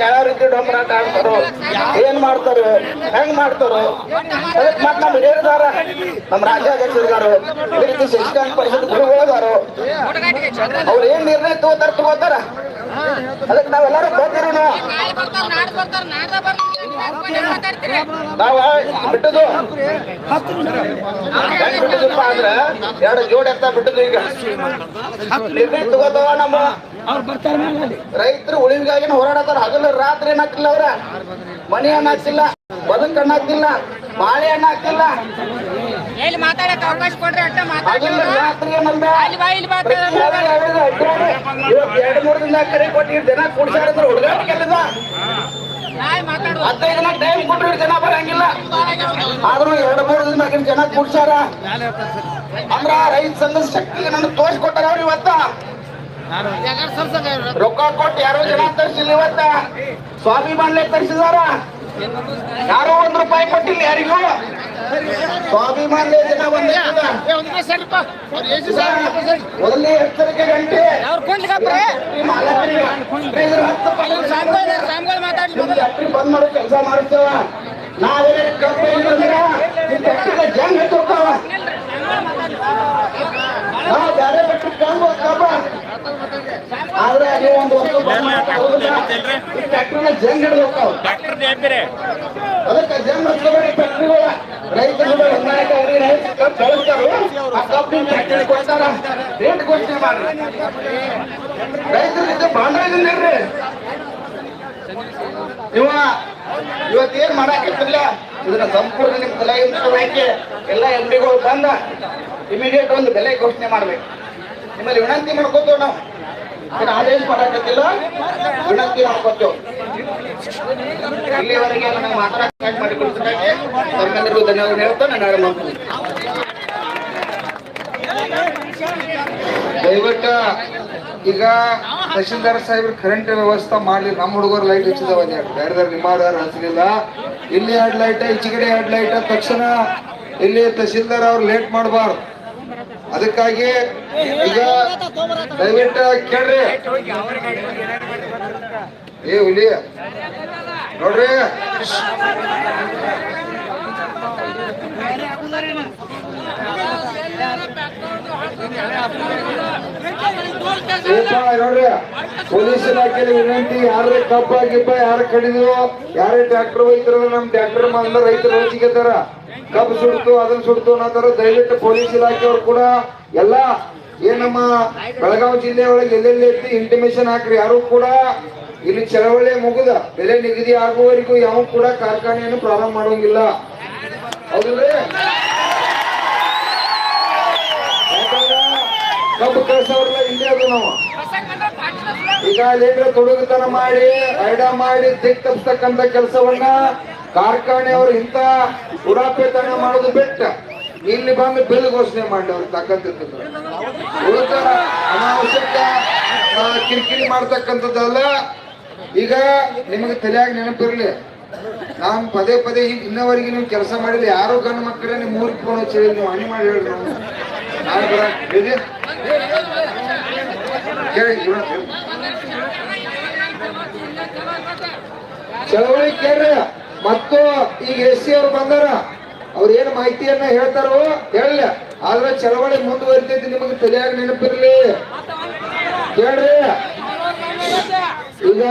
ಯಾವ ರೀತಿ ಡೊಂಬರಾಟ ಆಡ್ತಾರೋ, ಏನ್ ಮಾಡ್ತಾರೋ, ಹೆಂಗ್ ಮಾಡ್ತಾರೋ ಅದಕ್ಕೆ ಮತ್ ನಮ್ ಹಿರಿಯರಿದಾರ, ನಮ್ ರಾಜ್ಯಾಧ್ಯಕ್ಷರಿಗಾರು, ಈ ರೀತಿ ಶಿಕ್ಷಣ ಪರಿಷತ್ ಗುರುಗಳಿದಾರು, ಅವ್ರು ಏನ್ ನಿರ್ಣಯ ತಗೋತಾರ ಅದಕ್ಕೆ ನಾವೆಲ್ಲರೂ ಬಂದಿರು. ನಾವ ಬಿಟ್ಟದು ಬಿಟ್ಟದಪ್ಪ ಅಂದ್ರ 2 ಜೋಡಿ ಎತ್ತ ಬಿಟ್ಟದು. ಈಗ ನಿರ್ಣಯ ತಗೋತಾವ ನಮ್ಮ ರೈತರು ಉಳಿವಿಗಾಗಿನ ಹೋರಾಡತಾರ. ಹಗಲು ರಾತ್ರಿ ಏನಾಗ್ತಿಲ್ಲ, ಅವ್ರ ಮನಿ ಹಣ್ಣು ಹಾಕ್ತಿಲ್ಲ, ಬದುಕು ಹಣ್ಣು ಹಾಕ್ತಿಲ್ಲ, ಬಾಳೆ ಹಣ್ಣು ಹಾಕ್ತಿಲ್ಲ. ಹಗಲು ರಾತ್ರಿ ಏನಂದ 2-3 ದಿನ ಕರೆ ಕೊಟ್ಟಿರ್ ಜನ ಕೂಡ್ಸಾಡಿದ್ರು ಹುಡುಗಾಟಿಗೆಲ್ಲದ 15 ದಿನ ಟೈಮ್ ಕೊಟ್ಟರು ಜನ ಬರಂಗಿಲ್ಲ. ಆದ್ರೂ 2-3 ದಿನ ಜನ ಕೂಡ್ಸಾರ ಅಂದ್ರ ರೈತ ಸಂಘದ ಶಕ್ತಿಗೆ ನನಗೆ ತೋರಿಸ್ಕೊಟ್ಟಾರ. ಅವ್ರು ಇವತ್ತ ರೊಕ್ಕ ಕೊಟ್ಟು ಯಾರೋ ಜನ ತರಿಸಿಲ್ಲ, ಇವತ್ತ ಸ್ವಾಭಿಮಾನ್ಲೆ ತರಿಸಿದಾರ. ಯಾರೋ 1 ರೂಪಾಯಿ ಕೊಟ್ಟಿಲ್ಲ ಯಾರಿಗೂ. ಸ್ವಾಭಿಮಾನ್ಲೆ ಜನ ಮೊದಲನೇ ಎಚ್ಚರಿಕೆ ಗಂಟೆ ಬಂದ್ ಮಾಡೋ ಕೆಲಸ ಮಾಡ್ತೇವ. ನಾವೇನೇ ಜಂಗ್ ಹತ್ತೋಗ್ತಾವ, ನಾವು ಬೇರೆ ಬಿಟ್ಟು ಜಂಗ್ ಹೋಗ್ತಾವ. ಆದ್ರೆ ನೀವು ಒಂದು ಫ್ಯಾಕ್ಟ್ರಿನ ಜಂಗ್ ಹಿಡಿದು ಹೋಗ್ತಾವ. ಅದಕ್ಕೆ ಜಂಗ್ ಹಚ್ಕೋಬೇಡಿ ಫ್ಯಾಕ್ಟ್ರಿಗಳ. ರೈತರು ಹೊಂದಾಣಿಕೆ ಬೆಳೆಸ್ತಾರ, ಆ ಕಂಪ್ನಿ ಫ್ಯಾಕ್ಟ್ರಿ ಕೊಡ್ತಾರ, ರೇಟ್ ಘೋಷಣೆ ಮಾಡ್ರಿ. ರೈತರ ಜೊತೆ ಬಾಂಧವ್ಯದಿಂದಿರ್ರಿ. ಇವತ್ತೇನ್ ಮಾಡಾಕಿರ್ತಿಲ್ಲ, ಇದನ್ನ ಸಂಪೂರ್ಣ ನಿಮ್ ತಲೆಗೆ ಎಲ್ಲ ಎಂಡಿಗಳು ಬಂದ ಇಮಿಡಿಯೇಟ್ ಒಂದು ಬೆಲೆ ಘೋಷಣೆ ಮಾಡ್ಬೇಕು. ನಿಮ್ಮಲ್ಲಿ ವಿನಂತಿ ಮಾಡ್ಕೋತೇವೆ. ನಾವು ಆದೇಶ ಮಾಡಾಕತ್ತಿಲ್ಲ, ವಿನಂತಿ ಮಾಡ್ಕೋತೇವೆ. ಇಲ್ಲಿವರೆಗೆ ನನಗೆ ಮಾತಾಡಕ್ಕೆ ಮಾಡಿಕೊಡ್ತಿದ್ದಾಗೆ ತಮ್ಮೆಲ್ಲರಿಗೂ ಧನ್ಯವಾದ ಹೇಳ್ತಾ ನಾನು ಆರಂಭ ಮಾಡ್ತೀನಿ. ದಯವಿಟ್ಟು ಈಗ ತಹಶೀಲ್ದಾರ್ ಸಾಹೇಬ್ರು ಕರೆಂಟ್ ವ್ಯವಸ್ಥೆ ಮಾಡ್ಲಿ. ನಮ್ಮ ಹುಡುಗರು ಲೈಟ್ ಹಚ್ಚಿದಾವ, ಬೇರೆದಾರ ನಿಮ್ಮದಾರ ಹಚ್ಚಲಿಲ್ಲ. ಇಲ್ಲಿ 2 ಲೈಟ್, ಈಚೆಗಡೆ 2 ಲೈಟ್. ತಕ್ಷಣ ಇಲ್ಲಿ ತಹಶೀಲ್ದಾರ್ ಅವ್ರು ಲೇಟ್ ಮಾಡಬಾರ್ದು. ಅದಕ್ಕಾಗಿ ಈಗ ದಯವಿಟ್ಟು ಕೇಳ್ರಿ. ಹುಲಿ ನೋಡ್ರಿ, ನೋಡ್ರಿ ಪೊಲೀಸ್ ಇಲಾಖೆಯಲ್ಲಿ ವಿನಂತಿ. ಯಾರೇ ಕಬ್ಬ ಗಿಬ್ಬ ಯಾರು ಕಡಿದ್ರು, ಯಾರೇ ಟ್ರ್ಯಾಕ್ಟರ್ ಒಯ್ತಾರ, ನಮ್ ಟ್ರ್ಯಾಕ್ಟರ್ ಬಂದ ರೈತರು ಹಚ್ಚಿಗೆತಾರ, ಕಬ್ಬು ಸುಡ್ತು ಅದನ್ನ ಸುಡ್ತು ಅನ್ನೋದಾರ. ದಯವಿಟ್ಟು ಪೊಲೀಸ್ ಇಲಾಖೆಯವರು ಕೂಡ ಎಲ್ಲ ಏನ್ ನಮ್ಮ ಬೆಳಗಾವಿ ಜಿಲ್ಲೆ ಒಳಗೆ ಎಲ್ಲೆಲ್ಲಿ ಐತಿ ಇಂಟಿಮೇಶನ್ ಹಾಕ್ರಿ. ಯಾರು ಕೂಡ ಇಲ್ಲಿ ಚಳವಳಿ ಮುಗಿದ ಬೆಲೆ ನಿಗದಿ ಆಗುವವರೆಗೂ ಯಾವ ಕೂಡ ಕಾರ್ಖಾನೆಯನ್ನು ಪ್ರಾರಂಭ ಮಾಡೋಂಗಿಲ್ಲ. ಹೌದ್ರಿ? ಕಬ್ಬು ಕಳ್ಸೋರ್ಲ ಇಲ್ಲೇ ಅದು ನಾವು ಈಗ ಲೇಟ್ರ ತೊಡಗುತನ ಮಾಡಿ ಐಡ ಮಾಡಿ ದಿಕ್ ತಪ್ಪಿಸ್ತಕ್ಕಂಥ ಕೆಲಸವನ್ನ ಕಾರ್ಖಾನೆಯವರು ಇಂತ ಉಡಾಪೆತನ ಮಾಡೋದು ಬಿಟ್ಟ ಇಲ್ಲಿ ಬಂದು ಬಿಲ್ ಘೋಷಣೆ ಮಾಡಿ ಅವ್ರು ತಕ್ಕಂತಿರ್ತದ. ಉಳಿದ ಅನಾವಶ್ಯಕ ಕಿರಿಕಿರಿ ಮಾಡ್ತಕ್ಕಂಥದ್ದಲ್ಲ. ಈಗ ನಿಮಗೆ ತಲೆಯಾಗಿ ನೆನಪಿರ್ಲಿ, ನಾನ್ ಪದೇ ಪದೇ ಇನ್ನವರೆಗೆ ನೀವು ಕೆಲಸ ಮಾಡಿಲ್ಲ. ಯಾರೋ ಗಂಡು ಮಕ್ಕಳೇ ನಿಮ್ ಊರಿಗೆ ಫೋನ್ ಹಚ್ಚಿ ಹೇಳಿ, ನೀವು ಹಣ್ಣು ಮಾಡಿ ಹೇಳ್ರಿ. ನಾವು ಕೇಳಿ ಚಳವಳಿ ಕೇಳ್ರಿ. ಮತ್ತು ಈಗ SC ಅವ್ರು ಬಂದಾರ, ಅವ್ರ ಏನ್ ಮಾಹಿತಿಯನ್ನ ಹೇಳ್ತಾರೋ ಹೇಳಲ್ಲ, ಆದ್ರೆ ಚಳವಳಿ ಮುಂದುವರಿತೈತಿ. ನಿಮಗೆ ತಲೆಯಾಗಿ ನೆನಪಿರ್ಲಿ, ಕೇಳ್ರಿ. ಈಗ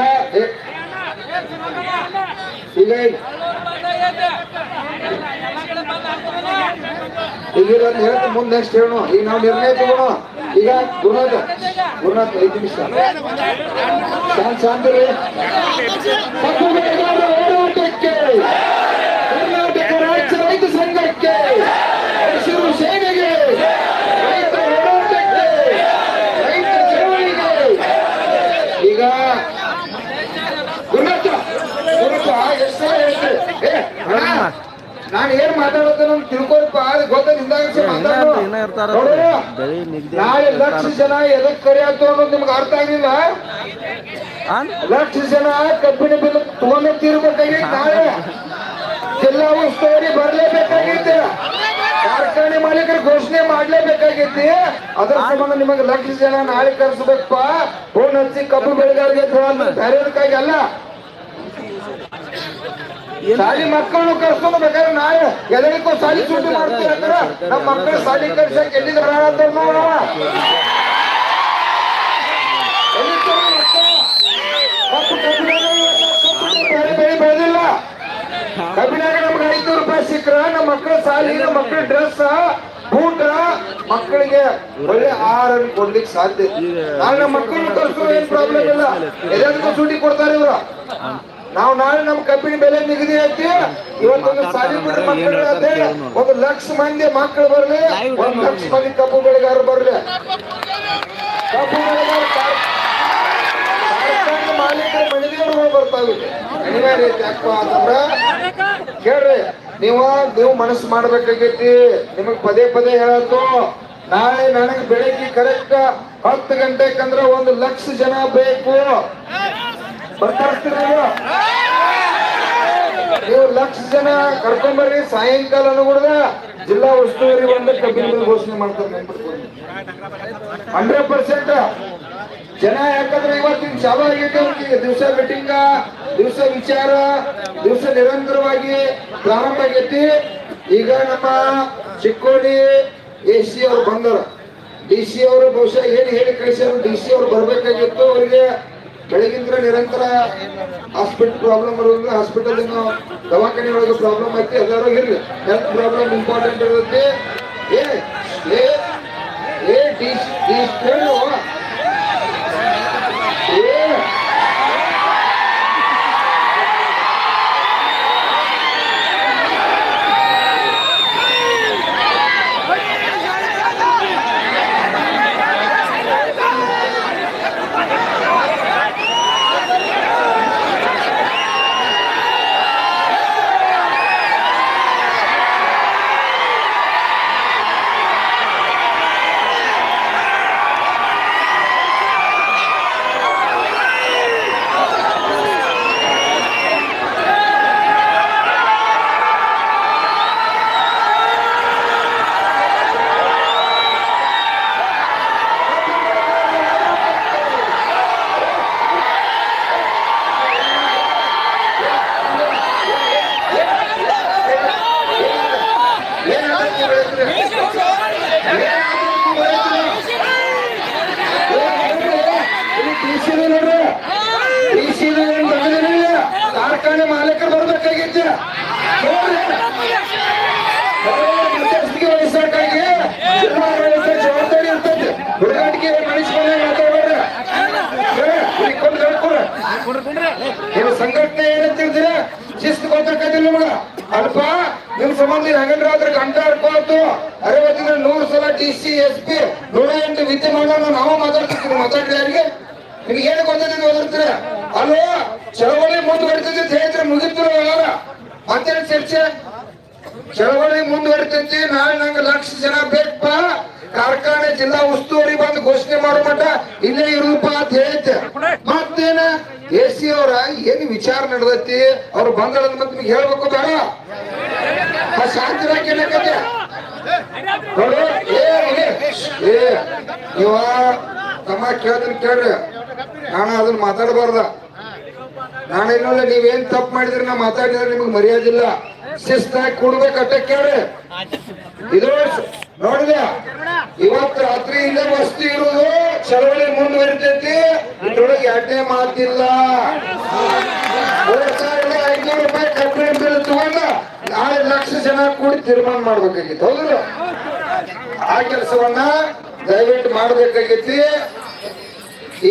ಈಗ ಈಗ ಹೇಳ್ತ ಮುಂದೆ ನೆಕ್ಸ್ಟ್ ಹೇಳೋಣ. ಈಗ ನಾವು ನಿರ್ಣಯ ತಗೋಣ. ಈಗ ಗುರುನಾಥ್ 5 ನಿಮಿಷ ಶಾಂತರಿ. ಹೋರಾಟಕ್ಕೆ ಕರ್ನಾಟಕ ರಾಜ್ಯ ರೈತ ಸಂಘಕ್ಕೆ, ಹಸಿರು ಸೇನೆಗೆ, ರೈತ ಹೋರಾಟಕ್ಕೆ, ರೈತ ಚಳವಳಿಗೆ. ಈಗ ಗುರುನಾಥ ಎಷ್ಟು ಹೇಳ್ತೆ ನಾನು ಏನ್ ಮಾತಾಡೋದು ನಮ್ ತಿಳ್ಕೊಲ್ಪ ನಾಳೆ ಲಕ್ಷ ಜನ ಎದಕ್ ಕರಿ ಆಯ್ತು ಅನ್ನೋದು ನಿಮ್ಗೆ ಅರ್ಥ ಆಗಿಲ್ಲ. ಲಕ್ಷ ಜನ ಕಬ್ಬಿನ ಬಿಲ್ ತಗೊಂಡೇ ತೀರ್ಬೇಕಾಗೈತಿ. ನಾಳೆ ಜಿಲ್ಲಾ ಉಸ್ತುವಾರಿ ಬರ್ಲೇಬೇಕಾಗೈತಿ, ಕಾರ್ಖಾನೆ ಮಾಲೀಕರು ಘೋಷಣೆ ಮಾಡ್ಲೇಬೇಕಾಗೈತಿ. ಅದ್ರ ಸಂಬಂಧ ನಿಮಗೆ ಲಕ್ಷ ಜನ ನಾಳೆ ಕರೆಸಬೇಕಪ್ಪ. ಫೋನ್ ಹಚ್ಚಿ ಕಬ್ಬು ಬೆಳೆಗಾರರಿಗೆ ಬೇರೆದಕ್ಕಾಗಿ ಅಲ್ಲ. ಶಾಲಿ ಮಕ್ಕಳನ್ನು ಕರ್ಸ್ಕೊಂಡು ಬೇಕಾದ್ರೆ ನಾಳೆ ಎಲ್ಲರಿಗೂ ಶಾಲಿ ಸೂಟಿ ಮಾಡ್ತೀವಿ ಅಂದ್ರೆ ನಮ್ಮ ಮಕ್ಕಳು ಶಾಲಿ ಕರ್ಸಕ್ಕೆ ಎಲ್ಲಿಗೆ ಬರತ್ತ ನೋಡವ ಬೆಳೆದಿಲ್ಲ ಕಬ್ಬಿನಾಗ ನಮ್ಗೆ 500 ರೂಪಾಯಿ ಸಿಕ್ಕ್ರ ನಮ್ಮ ಮಕ್ಕಳ ಶಾಲಿ ನಮ್ಮ ಮಕ್ಕಳ ಡ್ರೆಸ್ ಬೂಟ ಮಕ್ಕಳಿಗೆ ಒಳ್ಳೆ ಆಹಾರ ಕೊಡ್ಲಿಕ್ಕೆ ಸಾಧ್ಯ. ನಾಳೆ ನಮ್ಮ ಮಕ್ಕಳನ್ನು ಕರ್ಸೋದು ಏನ್ ಪ್ರಾಬ್ಲಮ್ ಇಲ್ಲ, ಎಲ್ಲದಕ್ಕೂ ಸೂಟಿ ಕೊಡ್ತಾರೆ ಇವ್ರು. ನಾವು ನಾಳೆ ನಮ್ಮ ಕಬ್ಬಿನ ಬೆಲೆ ನಿಗದಿ ಐತಿ, ಇವತ್ತೊಂದು ಸಾಲಿ ಬಿಡ್ರಿ ಮಕ್ಕಳು ಅಂತೇಳಿ 1 ಲಕ್ಷ ಮಂದಿ ಮಕ್ಕಳು ಬರ್ಲಿ, 1 ಲಕ್ಷ ಮಂದಿ ಕಬ್ಬು ಬೆಳೆಗಾರರು ಬರ್ಲಿ. ಕಬ್ಬು ಬೆಳೆಗಾರ ಮಾಲೀಕರ ಮನೆದೇವ್ರು ಬರ್ತಾವೆ. ಅನಿವಾರ್ಯ ಐತಿ ಯಾಕಪ್ಪ ಅಂತಂದ್ರ ಕೇಳ್ರಿ, ನೀವು ಮನಸ್ಸು ಮಾಡ್ಬೇಕಾಗೈತಿ. ನಿಮಗ್ ಪದೇ ಪದೇ ಹೇಳತ್ತು, ನಾಳೆ ನನಗೆ ಬೆಳಗ್ಗೆ ಕರೆಕ್ಟ್ 10 ಗಂಟೆಕಂದ್ರ 1 ಲಕ್ಷ ಜನ ಬೇಕು. ಬರ್ತಾರ್ತೀರಿ ನೀವು 1 ಲಕ್ಷ ಜನ ಕರ್ಕೊಂಬರ್ರಿ. ಸಾಯಂಕಾಲ ಕೂಡ ಜಿಲ್ಲಾ ಉಸ್ತುವಾರಿ ಒಂದು ಕಬ್ಬಿನ ಘೋಷಣೆ ಮಾಡ್ತಾರೆ. ನೆನ್ಪಿಟ್ಕೊಂಡು 100% ಜನ, ಯಾಕಂದ್ರೆ ಇವತ್ತಿನ ಚಾಲು ಆಗೈತೆ. ದಿವಸ ಮೀಟಿಂಗ, ದಿವಸ ವಿಚಾರ, ದಿವಸ ನಿರಂತರವಾಗಿ ಪ್ರಾರಂಭ ಆಗೈತಿ. ಈಗ ನಮ್ಮ ಚಿಕ್ಕೋಡಿ AC ಅವರು ಬಂದರ, DC ಅವರು ಬಹುಶಃ ಏನ್ ಹೇಳಿ ಕಳಿಸ್ಯಾರ, DC ಅವರು ಬರ್ಬೇಕಾಗಿತ್ತು. ಅವರಿಗೆ ಬೆಳಗಿಂದ ನಿರಂತರ ಹಾಸ್ಪಿಟಲ್ ಪ್ರಾಬ್ಲಮ್ ಇರೋದ್ರಿಂದ ಹಾಸ್ಪಿಟಲ್ ದವಾಖಾನೆ ಒಳಗೆ ಪ್ರಾಬ್ಲಮ್ ಐತಿ. ಎಲ್ಲರೂ ಇರ್ಲಿ, ಹೆಲ್ತ್ ಪ್ರಾಬ್ಲಮ್ ಇಂಪಾರ್ಟೆಂಟ್ ಇರುತ್ತೆ. ಕಾರ್ಖಾನೆ ಮಾಲೀಕರು ಬರ್ಬೇಕಾಗಿತ್ತು. ವಹಿಸಬೇಕಾಗಿ ಜವಾಬ್ದಾರಿ ಇರ್ತೈತಿ. ಹುಡುಗಾಟಿಕೆ ಮನುಷ್ಯನೇ ಮಾತಾಡ್ಬೇಡ್ರಿ. ನೀವು ಸಂಘಟನೆ ಏನಂತಿರ್ತೀರ, ಶಿಸ್ತು ಗೊತ್ತಾಕತಿಲ್ಲ ನಿಮ್ಗ. ಅಲ್ಪ ನಿಮ್ ಸಂಬಂಧ ಹಂಗಂದ್ರಾದ್ರೆ ಗಂಟ ಆಡ್ಕೊಳತ್ತು. 60 100 ಸಲ DC SP 108 ವಿದ್ಯಮಾನ ನಾವು ಮಾತಾಡ್ತಿರ್ತೀವಿ. ಮಾತಾಡ್ರಿ ಯಾರಿಗೆ ನಿಮ್ಗೆ ಏನು ಗೊತ್ತಿದೆ ಓದಿರ್ತೀರ. ಅಲ್ವೋ ಚಳವಳಿ ಮುಂದುವರಿತೈತಿ ಅಂತ ಹೇಳಿದ್ರೆ ಮುಗಿತಿರೋ ಎಲ್ಲಾರ ಮತ್ತೇನು ಚರ್ಚೆ. ಚಳವಳಿ ಮುಂದುವರಿತೈತಿ. ನಾಳೆ ನಂಗೆ 1 ಲಕ್ಷ ಜನ ಬೇಕಪ್ಪ, ಕಾರ್ಖಾನೆ ಜಿಲ್ಲಾ ಉಸ್ತುವಾರಿ ಬಂದು ಘೋಷಣೆ ಮಾಡೋ ಮಟ್ಟ ಇಲ್ಲೇ ಇರುದಪ್ಪ ಅಂತ ಹೇಳಿದ್ದೆ. ಮತ್ತೇನ AC ಅವರ ಏನ್ ವಿಚಾರ ನಡೆದೈತಿ, ಅವ್ರು ಬಂದ ಮತ್ತೆ ನಿಮ್ಗೆ ಹೇಳ್ಬೇಕು ಬೇಡ. ಶಾಂತಿರಾಗಿ ಏನಕತ್ತೆ ನೋಡು. ನೀವ ತಮ್ಮ ಕೇಳ್ತೀನಿ ಕೇಳ್ರಿ, ನಾನು ಅದನ್ನ ಮಾತಾಡಬಾರ್ದ. ನಾನು ಇನ್ನೊಂದು ನೀವೇನ್ ತಪ್ಪು ಮಾಡಿದ್ರೆ ನಾ ಮಾತಾಡಿದ್ರೆ ನಿಮ್ಗೆ ಮರ್ಯಾದಿಲ್ಲ. ಶಿಸ್ತಾಗಿ ಕೊಡ್ಬೇಕಟ್ಟ ಕೇಳ್ರಿ. ಇದು ನೋಡಿದ ಇವತ್ತು ರಾತ್ರಿ ಇಲ್ಲೇ ವಸ್ತಿ ಇರುವುದು, ಚಳವಳಿ ಮುಂದುವರಿತೈತಿ. ಇದ್ರೊಳಗೆ 2ನೇ ಮಾತಿಲ್ಲ. 3,500 ರೂಪಾಯಿ ಕಬ್ಬಿನ ಬಿಲ್ ತಗೊಂಡ ನಾಳೆ 1 ಲಕ್ಷ ಜನ ಕೂಡಿ ತೀರ್ಮಾನ ಮಾಡ್ಬೇಕಾಗಿತ್ತು. ಹೌದು, ಆ ಕೆಲಸವನ್ನ ದಯವಿಟ್ಟು ಮಾಡ್ಬೇಕಾಗೈತಿ.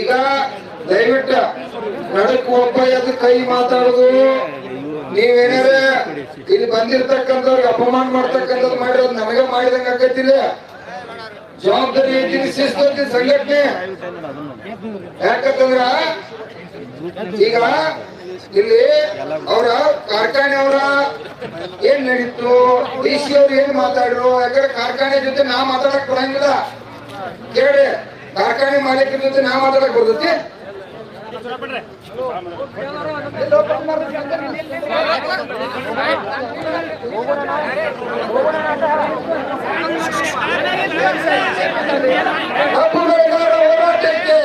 ಈಗ ದಯವಿಟ್ಟು ನಡಕ್ ಒಬ್ಬ ಎದ್ದು ಕೈ ಮಾತಾಡುದು, ನೀವೇನಾರ ಇಲ್ಲಿ ಬಂದಿರ್ತಕ್ಕಂಥವ್ರಿಗೆ ಅಪಮಾನ ಮಾಡ್ತಕ್ಕಂಥದ್ದು ಮಾಡಿರೋದು ನನಗೆ ಮಾಡಿದಂಗ ಆಕೈತಿಲ್ಲ. ಜವಾಬ್ದಾರಿ ಐತಿ, ಶಿಸ್ತು ಐತಿ ಸಂಘಟನೆ. ಯಾಕಂತಂದ್ರ ಈಗ ಇಲ್ಲಿ ಅವರ ಕಾರ್ಖಾನೆ ಅವರ ಏನ್ ನಡೀತು, DC ಅವ್ರು ಏನ್ ಮಾತಾಡ್ರು, ಯಾಕಂದ್ರೆ ಕಾರ್ಖಾನೆ ಜೊತೆ ನಾ ಮಾತಾಡಕ್ ಬರಂಗಿಲ್ಲ. ಕೇಳಿ, ಕಾರ್ಖಾನೆ ಮಾಲೀಕರ ಜೊತೆ ನಾ ಮಾತಾಡಕ್ ಬರ್ತೈತಿ. ಕಬ್ಬು ಬೆಳೆಗಾರರ ಹೋರಾಟಕ್ಕೆ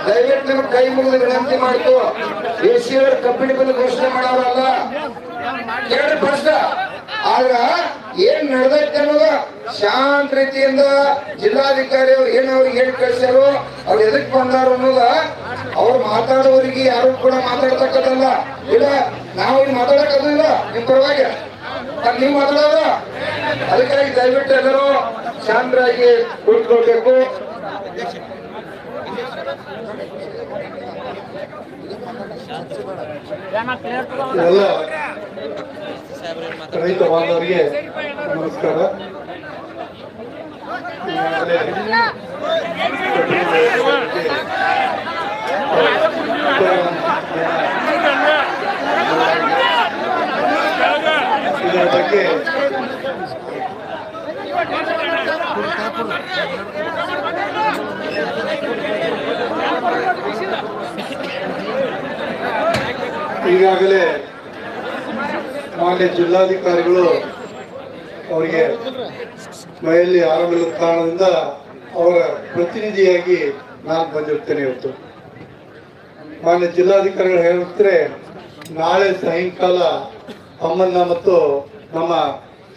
ದಯವಿಟ್ಟು ನಿಮ್ಗೆ ಕೈ ಮುಗಿದು ವಿನಂತಿ ಮಾಡ್ತು. AC ಅವರು ಕಬ್ಬಿಣಿ ಬಿಲ್ ಘೋಷಣೆ ಮಾಡೋರಲ್ಲ, ಕೇಳಿ ಪ್ರಶ್ನ. ಆದ್ರ ಏನ್ ನಡೆದೈತೆ ಅನ್ನೋದು ಶಾಂತ ರೀತಿಯಿಂದ ಜಿಲ್ಲಾಧಿಕಾರಿ ಅವ್ರು ಏನ್ ಅವ್ರಿಗೆ ಹೇಳಿ ಕಳ್ಸ್ಯಾರೋ, ಅವ್ರು ಎದಕ್ ಬಂದಾರ ಅನ್ನೋದ ಅವ್ರು ಮಾತಾಡೋರಿಗೆ ಯಾರು ಕೂಡ ಮಾತಾಡ್ತಕ್ಕದಲ್ಲ. ಇಲ್ಲ ನಾವು ಇಲ್ಲಿ ಮಾತಾಡಕ್ಕದಿಲ್ಲ ನಿಮ್ ಪರವಾಗಿ, ನೀವು ಮಾತಾಡೋದ. ಅದಕ್ಕಾಗಿ ದಯವಿಟ್ಟು ಎಲ್ಲರೂ ಶಾಂತರಾಗಿ ಕುಳಿತುಕೊಳ್ಬೇಕು. ಎಲ್ಲ ರೈತ ಬಾಂಧವರಿಗೆ ನಮಸ್ಕಾರ. ಇದರ ಬಗ್ಗೆ ಈಗಾಗಲೇ ಮಾನ್ಯ ಜಿಲ್ಲಾಧಿಕಾರಿಗಳು ಅವರಿಗೆ ಮೈಯಲ್ಲಿ ಆರಾಮಿಲ್ಲದ ಕಾರಣದಿಂದ ಅವರ ಪ್ರತಿನಿಧಿಯಾಗಿ ನಾನು ಬಂದಿರ್ತೇನೆ. ಇವತ್ತು ಮಾನ್ಯ ಜಿಲ್ಲಾಧಿಕಾರಿಗಳು ಹೇಳುತ್ತಾರೆ, ನಾಳೆ ಸಾಯಂಕಾಲ ಅಮ್ಮನ್ನ ಮತ್ತು ನಮ್ಮ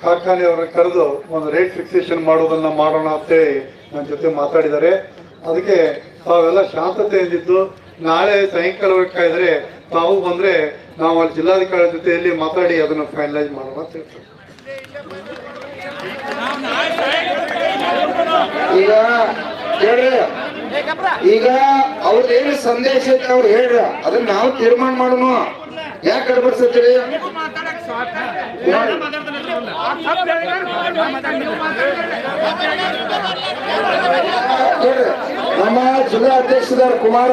ಕಾರ್ಖಾನೆಯವರನ್ನ ಕರೆದು ಒಂದು ರೇಟ್ ಫಿಕ್ಸೇಷನ್ ಮಾಡೋದನ್ನ ಮಾಡೋಣ ಅಂತೇಳಿ ನನ್ನ ಜೊತೆ ಮಾತಾಡಿದ್ದಾರೆ. ಅದಕ್ಕೆ ತಾವೆಲ್ಲ ಶಾಂತತೆಯಿಂದಿದ್ದು ನಾಳೆ ಸಾಯಂಕಾಲವರೆಗೆ ಕಾಯ್ದರೆ ತಾವು ಬಂದ್ರೆ ನಾವು ಅಲ್ಲಿ ಜಿಲ್ಲಾಧಿಕಾರಿ ಜೊತೆಯಲ್ಲಿ ಮಾತಾಡಿ ಅದನ್ನು ಫೈನಲೈಸ್ ಮಾಡೋಣ ಅಂತ ಹೇಳ್ತಾರೆ. ಈಗ ಹೇಳ್ರಿ, ಈಗ ಅವ್ರದ್ದೇನು ಸಂದೇಶ ಐತೆ ಅವ್ರು ಹೇಳ್ರ, ಅದನ್ನ ನಾವು ತೀರ್ಮಾನ ಮಾಡೋಣ. ಯಾಕೆ ಗಡ್ಬಡಿಸ್ತೀರಿ? ನಮ್ಮ ಜಿಲ್ಲಾ ಅಧ್ಯಕ್ಷರ ಕುಮಾರ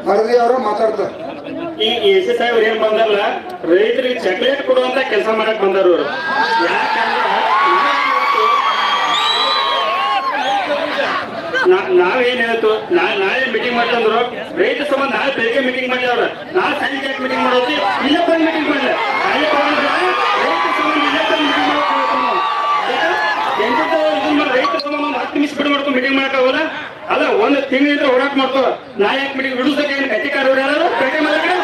ಮರದಿ ಅವರು ಮಾತಾಡ್ತಾರೆ. ಈ AC ಸಾಹೇಬ್ರು ಏನ್ ಬಂದಾರಲ್ಲ, ರೈತರಿಗೆ ಚಾಕ್ಲೇಟ್ ಕೊಡುವಂತ ಕೆಲಸ ಮಾಡಕ್ ಬಂದಾರ ಅವ್ರು. ನಾವೇನ್ ಹೇಳ್ತು, ನಾಳೆ ಮೀಟಿಂಗ್ ಮಾಡ್ತಂದ್ರು ರೈತ ಸಂಬಂಧ ನಾಳೆ ಬೆಳಿಗ್ಗೆ ಮೀಟಿಂಗ್ ಮಾಡ್ಯಾವ್ರ, ನಾಳೆ ಸಂಜೆ ಯಾಕೆ ಮೀಟಿಂಗ್ ಮಾಡೋದು? ಇಲ್ಲ ಬಂದು ಮೀಟಿಂಗ್ ಮಾಡಲ್ಲ, ರೈತ ಸಂಬಂಧ ಇಲ್ಲ ಬಂದು ಮೀಟಿಂಗ್ ಮಾಡ್ಕೊಂಡು ರೈತ ಸಂಬಂಧ 10 ನಿಮಿಷ ಬಿಡು ಮಾಡ್ಕೊಂಡು ಮೀಟಿಂಗ್ ಮಾಡಕ್ಕಾಗಲ್ಲ. ಅಲ್ಲ, ಒಂದು ತಿಂಗಳಿಂದ ಹೋರಾಟ ಮಾಡ್ತಾವ. ನಾ ಯಾಕೆ ಮೀಟಿಂಗ್ ಬಿಡಿಸಕ್ಕೆ ಏನು ಕಟ್ಟಿಕಾರ ಪೇಟೆ ಮಾಡಕ್ಕೆ